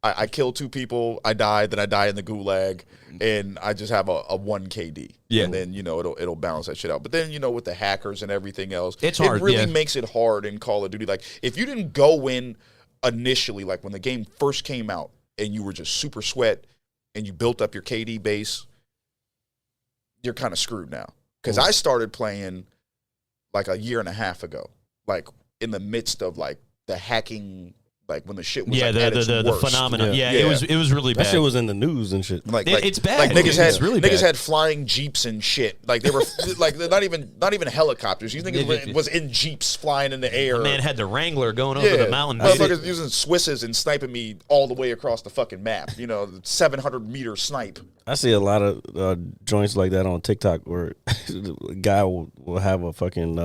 I kill 2 people, I die, then I die in the gulag, and I just have a 1 KD. Yeah. And then, it'll balance that shit out. But then, with the hackers and everything else, it's hard. It really makes it hard in Call of Duty. Like, if you didn't go in initially, like when the game first came out, and you were just super sweat, and you built up your KD base, you're kind of screwed now. Because I started playing like a year and a half ago, like in the midst of like the hacking, like when the shit was like at its the worst. phenomenon. Yeah. Yeah, it was really That bad. shit was in the news and shit. Like, It's bad. Like niggas had It's really niggas bad. had flying jeeps and shit. Like they were like they're not even helicopters. These niggas was in jeeps flying in the air. Man had the Wrangler going over the mountain. dude. Motherfuckers using Swisses and sniping me all the way across the fucking map. You know, the 700-meter snipe. I see a lot of joints like that on TikTok where a guy will have a fucking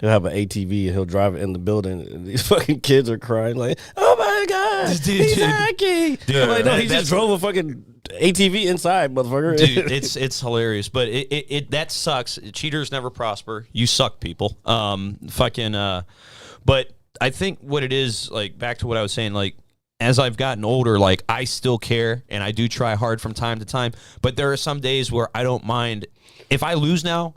he'll have an ATV and he'll drive it in the building and these fucking kids are crying like, oh my god, he's hacking. I'm like, no, he just drove a fucking ATV inside, motherfucker. Dude, it's hilarious, but it that sucks. Cheaters never prosper. You suck, people. But I think what it is, like, back to what I was saying, like, as I've gotten older, like, I still care and I do try hard from time to time. But there are some days where I don't mind if I lose now,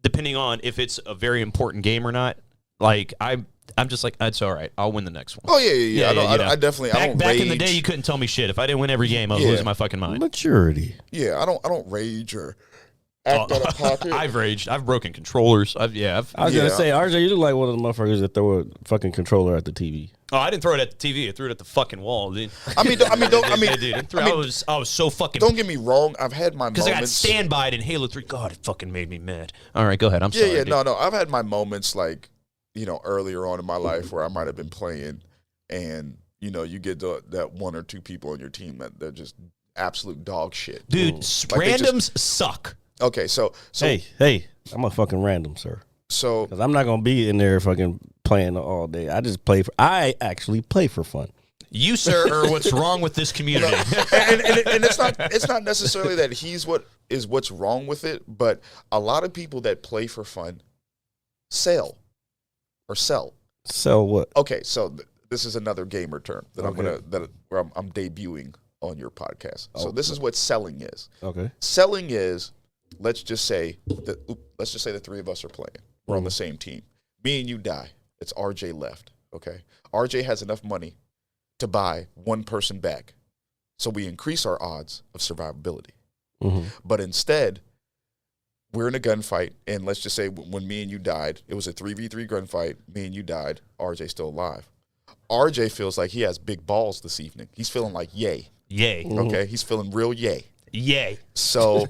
depending on if it's a very important game or not. Like, I'm just like, it's all right. I'll win the next one. Oh yeah. I definitely Back, I don't back rage. in the day, you couldn't tell me shit. If I didn't win every game, I was losing my fucking mind. Maturity. Yeah, I don't rage or act out of pocket. I've raged. I've broken controllers. I was gonna say, RJ, you look like one of the motherfuckers that throw a fucking controller at the TV. Oh, I didn't throw it at the TV. I threw it at the fucking wall, dude. I mean, I was so fucking. Don't get me wrong. I've had my Because I got moments. standby in Halo 3. God, it fucking made me mad. All right, go ahead. I'm sorry. Yeah, dude. no. I've had my moments like, you know, earlier on in my life where I might have been playing, and you know, you get that one or two people on your team that they're just absolute dog shit. Dude, Like, they randoms suck. Okay, so Hey, I'm a fucking random, sir. so Because I'm not gonna be in there fucking playing all day. I actually play for fun. You, sir, are what's wrong with this community. and it's not necessarily that he's what's wrong with it, but a lot of people that play for fun sell. So what? Okay, so this is another gamer term that Okay. I'm debuting on your podcast. So this is what selling is. Okay. Selling is, let's just say the three of us are playing. We're on the same team. Me and you die. It's RJ left. Okay. RJ has enough money to buy one person back. So we increase our odds of survivability. Mm-hmm. But instead, we're in a gunfight, and let's just say when me and you died, it was a 3v3 gunfight. Me and you died. RJ's still alive. RJ feels like he has big balls this evening. He's feeling like yay. Yay. Okay, he's feeling real yay. Yay. So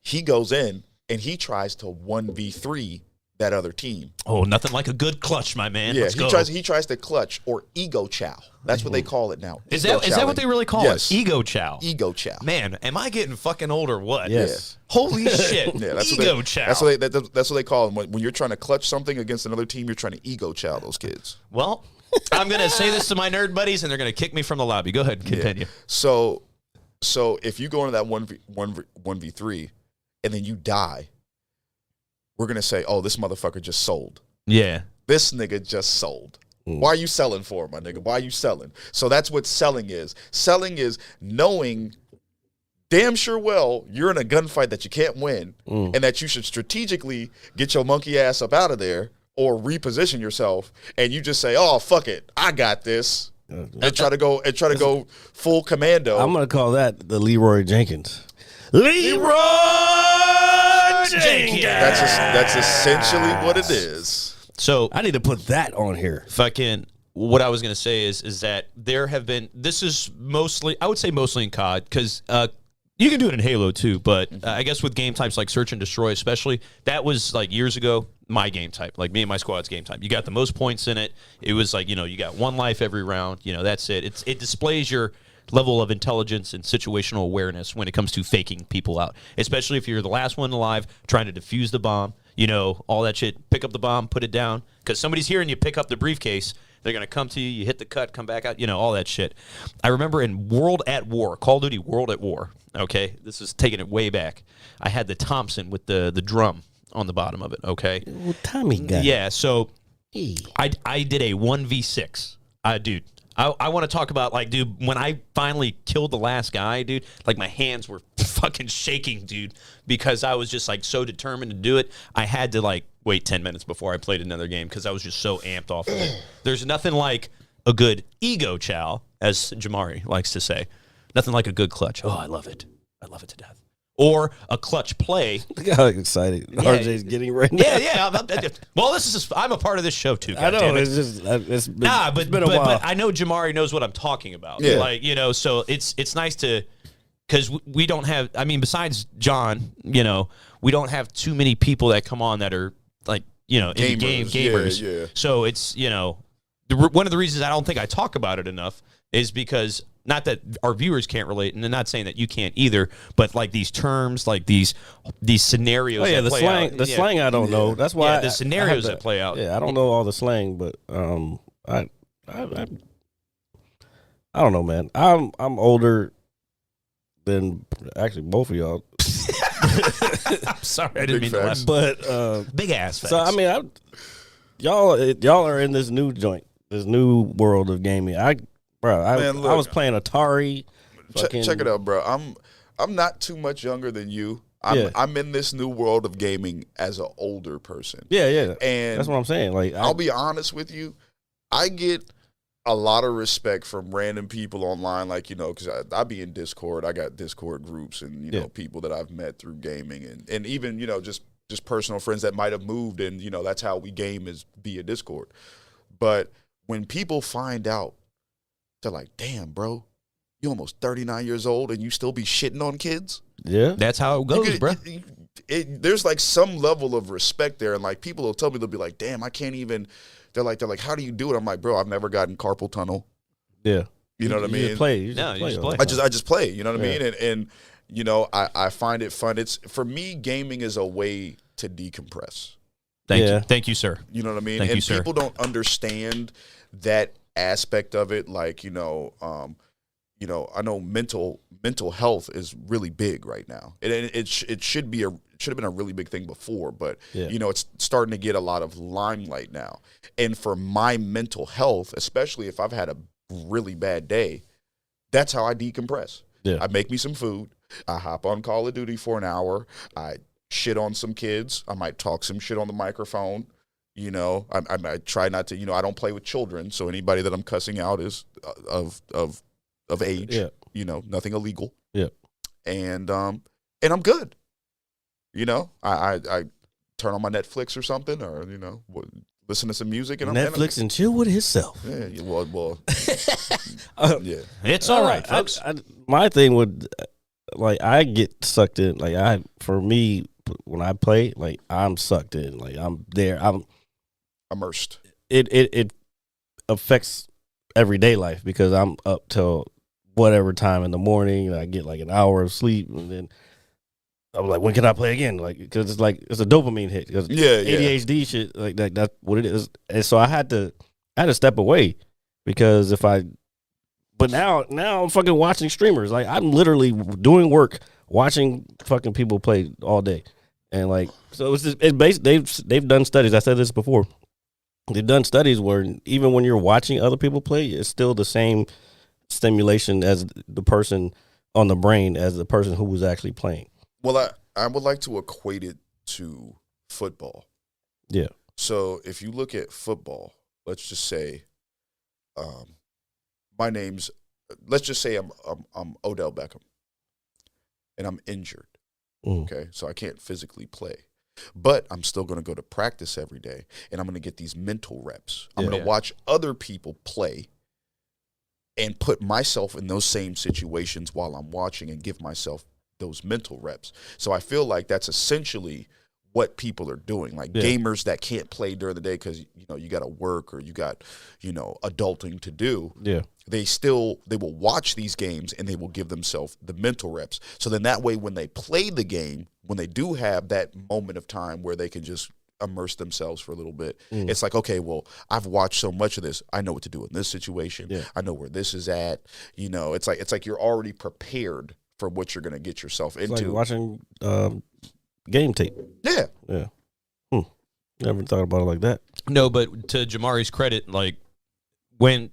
he goes in and he tries to 1v3 that other team. Oh, nothing like a good clutch, my man. Yeah, Let's go. he tries to clutch or ego chow. That's what they call it now. Is Ego that what they really call Yes. it? Ego chow. Ego chow. Man, am I getting fucking old or what? Yes. Holy shit. Yeah, that's Ego what they, chow. That's what they call them. When you're trying to clutch something against another team, you're trying to ego chow those kids. Well, I'm going to say this to my nerd buddies, and they're going to kick me from the lobby. Go ahead and continue. So if you go into that 1v3 and then you die, we're going to say, oh, this motherfucker just sold. Yeah. This nigga just sold. Why are you selling for, my nigga? Why are you selling? So that's what selling is. Selling is knowing damn sure well you're in a gunfight that you can't win and that you should strategically get your monkey ass up out of there or reposition yourself, and you just say, oh, fuck it, I got this. And try to go full commando. I'm gonna call that the Leroy Jenkins. Leroy Jenkins. That's essentially what it is. So I need to put that on here. fucking what I was going to say is that there have been, this is mostly, I would say mostly in COD, because you can do it in Halo too, but I guess with game types like Search and Destroy especially, that was like years ago, my game type, like me and my squad's game type. You got the most points in it. It was like, you got one life every round. That's it. It displays your level of intelligence and situational awareness when it comes to faking people out, especially if you're the last one alive trying to defuse the bomb, all that shit. Pick up the bomb, put it down, because somebody's hearing you pick up the briefcase. They're going to come to you, you hit the cut, come back out, all that shit. I remember in World at War, Call of Duty World at War, okay? This is taking it way back. I had the Thompson with the drum on the bottom of it, okay? Well, Tommy got it. Yeah, so I did a 1v6. Dude, I want to talk about, like, dude, when I finally killed the last guy, dude, like, my hands were fucking shaking, dude, because I was just, like, so determined to do it. I had to, like, wait 10 minutes before I played another game because I was just so amped off of it. There's nothing like a good ego chow, as Jamari likes to say. Nothing like a good clutch. Oh, I love it. I love it to death. or a clutch play. Look how excited RJ's getting right now. Yeah. Well, I'm a part of this show too. I know. goddammit. It's just it's been, But it's been a while. but I know Jamari knows what I'm talking about. Yeah. Like, so it's nice to, because we don't have, I mean, besides John, we don't have too many people that come on that are like, in the gamers. Yeah. So it's, one of the reasons I don't think I talk about it enough is because, not that our viewers can't relate, and I'm not saying that you can't either, but like these terms, like these scenarios. Oh yeah, that the play slang. out. The slang I don't know. That's why the scenarios that play out. Yeah, I don't know all the slang, but I don't know, man. I'm older than actually both of y'all, Sorry, I didn't mean to laugh. but Big ass facts. so I mean, y'all are in this new joint, this new world of gaming. I was playing Atari. Check it out, bro. I'm not too much younger than you. I'm in this new world of gaming as an older person. Yeah. And that's what I'm saying. Like, I'll be honest with you, I get a lot of respect from random people online, like, because I be in Discord. I got Discord groups and, people that I've met through gaming and even, just personal friends that might have moved and, that's how we game is via Discord. But when people find out, they're like, damn, bro, you almost 39 years old and you still be shitting on kids? Yeah. That's how it goes, bro. There's like some level of respect there. And like people will tell me, they'll be like, damn, I can't even. They're like, how do you do it? I'm like, bro, I've never gotten carpal tunnel. Yeah. You know what I mean? You just play. You just play. I just play. You know what I mean? And I find it fun. It's, for me, gaming is a way to decompress. Thank you, sir. You know what I mean? Thank and you, sir. people don't understand that aspect of it. Like, I know mental health is really big right now. It should have been a really big thing before, but it's starting to get a lot of limelight now. And for my mental health, especially if I've had a really bad day, that's how I decompress. Yeah. I make me some food. I hop on Call of Duty for an hour. I shit on some kids. I might talk some shit on the microphone. I try not to. I don't play with children, so anybody that I'm cussing out is of age. Yeah. Nothing illegal. Yeah. And I'm good. I turn on my Netflix or something, or listen to some music, and Netflix and chill with himself. Yeah. Well. Yeah. It's all right, folks. My thing would, like, I get sucked in. Like, for me, when I play, like, I'm sucked in. Like, I'm there. I'm immersed. It affects everyday life because I'm up till whatever time in the morning, and I get like an hour of sleep, and then I'm like, when can I play again? Like, because it's a dopamine hit. Because ADHD shit, like that's what it is. And so I had to step away because but now I'm fucking watching streamers. Like, I'm literally doing work, watching fucking people play all day, and like, so they've done studies. I said this before. They've done studies where even when you're watching other people play, it's still the same stimulation as the person on the brain as the person who was actually playing. Well, I would like to equate it to football. Yeah. So if you look at football, let's just say, let's just say I'm Odell Beckham, and I'm injured. Okay, so I can't physically play, but I'm still going to go to practice every day, and I'm going to get these mental reps. I'm going to watch other people play and put myself in those same situations while I'm watching and give myself those mental reps. So I feel like that's essentially what people are doing. Like gamers that can't play during the day because you got to work or you got adulting to do. Yeah, they will watch these games and they will give themselves the mental reps. So then that way, when they play the game, when they do have that moment of time where they can just immerse themselves for a little bit, it's like, okay, well, I've watched so much of this. I know what to do in this situation. Yeah. I know where this is at. It's like you're already prepared for what you're going to get yourself into. Like watching game tape. Yeah. Never thought about it like that. No, but to Jamari's credit, like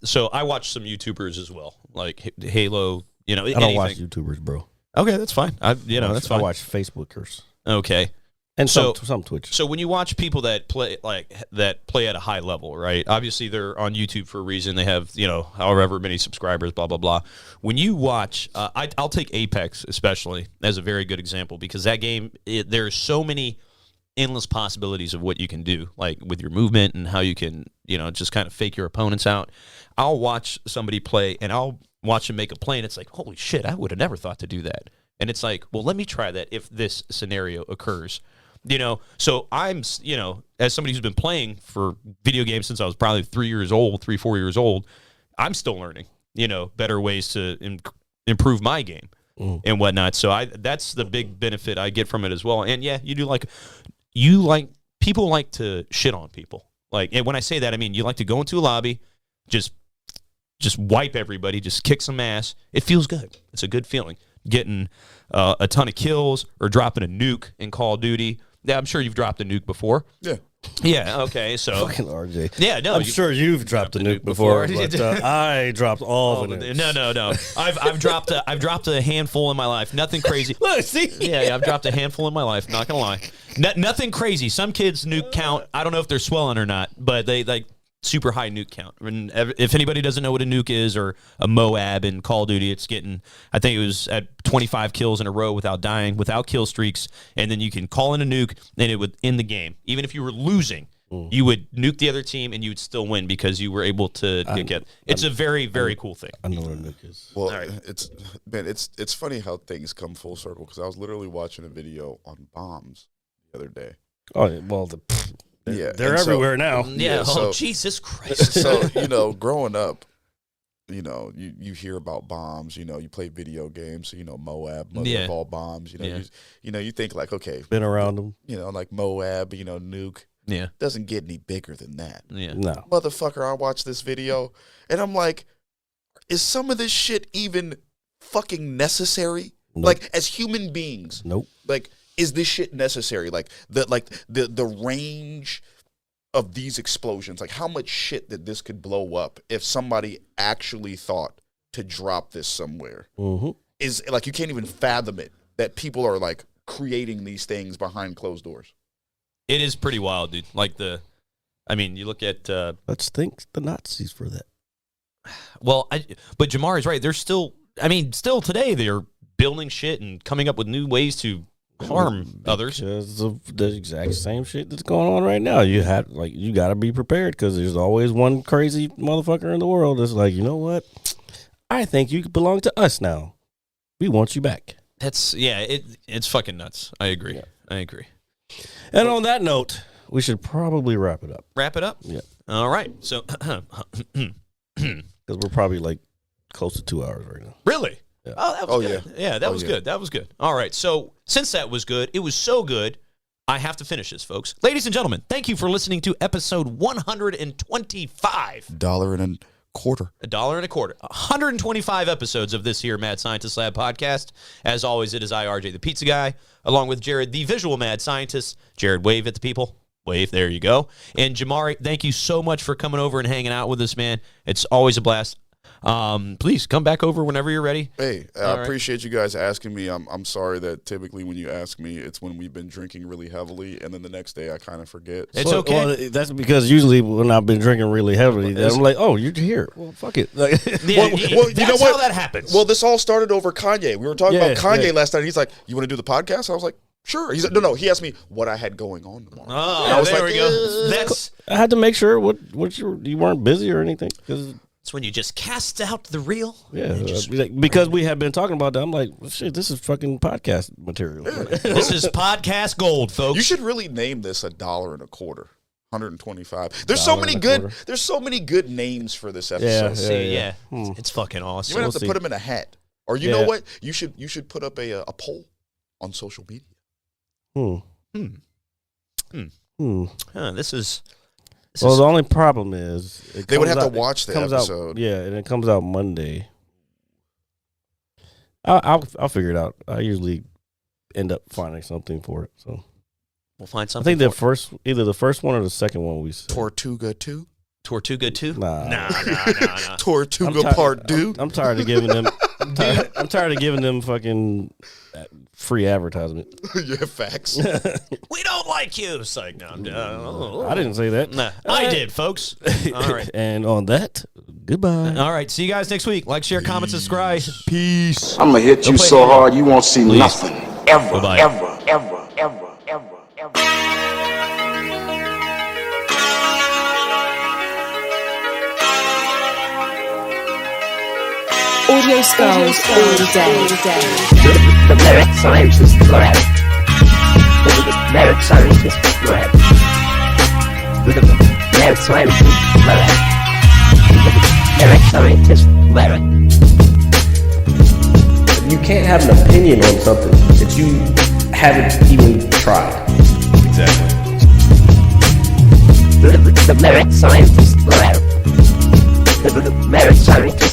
so I watch some YouTubers as well, like Halo. I don't watch YouTubers, bro. Okay, that's fine. That's fine. I watch Facebookers. Okay, And So- some Twitch. So when you watch people that play at a high level, right? Obviously they're on YouTube for a reason. They have, however many subscribers, blah blah blah. When you watch, I'll take Apex especially as a very good example because that game, there's so many endless possibilities of what you can do, like with your movement and how you can, just kind of fake your opponents out. I'll watch somebody play and I'll watch them make a play and it's like, holy shit, I would have never thought to do that. And it's like, well, let me try that if this scenario occurs. So I'm, as somebody who's been playing for video games since I was probably 4 years old, I'm still learning, better ways to improve my game and whatnot. So that's the big benefit I get from it as well. And yeah, people like to shit on people. And when I say that, I mean, you like to go into a lobby, just wipe everybody, just kick some ass. It feels good. It's a good feeling. Getting a ton of kills or dropping a nuke in Call of Duty. Yeah, I'm sure you've dropped a nuke before. Yeah. Yeah, okay, so... Fucking RJ. Yeah, no. I'm sure you've dropped a nuke before, but I dropped all the nukes. No. I've dropped a handful in my life. Nothing crazy. Look, see? Yeah, I've dropped a handful in my life, not gonna lie. Nothing crazy. Some kids nuke count. I don't know if they're swelling or not, but they super high nuke count. And if anybody doesn't know what a nuke is or a Moab in Call of Duty, it's getting, I think it was at 25 kills in a row without dying, without kill streaks, and then you can call in a nuke and it would end the game. Even if you were losing, you would nuke the other team and you would still win because you were able to get. It's a very, very cool thing. I know what a nuke is. Well, it's funny how things come full circle because I was literally watching a video on bombs the other day. Oh, well, they're and everywhere now. Yeah, so- Jesus Christ. So, growing up, you hear about bombs, you play video games, so, Moab, mother of all bombs, you think like, okay, Been around them. like Moab, nuke. Yeah. Doesn't get any bigger than that. Yeah. No. Motherfucker, I watched this video and I'm like, is some of this shit even fucking necessary? Nope. Like, as human beings. Nope. Like, is this shit necessary? Like the range of these explosions, like how much shit that this could blow up if somebody actually thought to drop this somewhere is like, you can't even fathom it that people are like creating these things behind closed doors. It is pretty wild, dude. You look at Let's thank the Nazis for that. but Jamari's right. They're still today they're building shit and coming up with new ways to harm others. Because of the exact same shit that's going on right now. You got to be prepared because there's always one crazy motherfucker in the world that's like, you know what? I think you belong to us now. We want you back. It's fucking nuts. I agree. Yeah. I agree. And on that note, we should probably wrap it up. Wrap it up? Yeah. All right. So, Because we're probably like close to 2 hours right now. really? Yeah. Oh, that was good. Yeah, that was good. That was good. All right. So, since that was good, it was so good, I have to finish this, folks. Ladies and gentlemen, thank you for listening to episode 125. $1.25. $1.25. 125 episodes of this here Mad Scientist Lab podcast. As always, it is I, RJ, the pizza guy, along with Jared, the visual mad scientist. Jared, wave at the people. Wave. There you go. And Jamari, thank you so much for coming over and hanging out with us, man. It's always a blast. Please come back over whenever you're ready. Hey, I appreciate you guys asking me. I'm sorry that typically when you ask me, it's when we've been drinking really heavily, and then the next day I kind of forget. It's okay. Well, that's because usually when I've been drinking really heavily, then I'm like, oh, you're here. Well, fuck it. Like, Yeah, well, you that's know what? how that happens. Well, this all started over Kanye. We were talking Yeah, about Kanye yeah. last night. And he's like, "You want to do the podcast?" I was like, "Sure." He's like, "No." He asked me what I had going on tomorrow. Oh, And I was there like, we go. That's I had to make sure you weren't busy or anything. Because when you just cast out the real. yeah, because we had been talking about that. I'm like, well, shit, this is fucking podcast material. This is podcast gold, folks. You should really name this $1.25. 125. There's so many good. $1.25. There's so many good names for this episode. See, yeah. It's fucking awesome. You might have We'll to see. put them in a hat, or you know what? You should put up a poll on social media. This is. Well, the only problem is They would have to it watch the comes episode. Out, yeah, and it comes out Monday. I'll figure it out. I usually end up finding something for it. So We'll find I something. think either the first one or the second one we said. Tortuga 2? Tortuga 2? Nah. Nah. Tortuga Part 2? I'm tired of giving them. I'm tired of giving them fucking free advertisement. Yeah, facts. We don't like you. It's like, no, I didn't say that. Nah, I did, folks. All right. And on that, goodbye. All right. See you guys next week. Like, share, comment, subscribe. Peace. I'm gonna hit you so hard you won't see nothing. Ever, Bye-bye. ever, ever, ever, ever, ever. Audio Skulls all day. The merit scientist lab. The merit scientist lab. The merit scientist lab. The merit scientist lab. You can't have an opinion on something that you haven't even tried. Exactly. The merit scientist lab. The merit scientist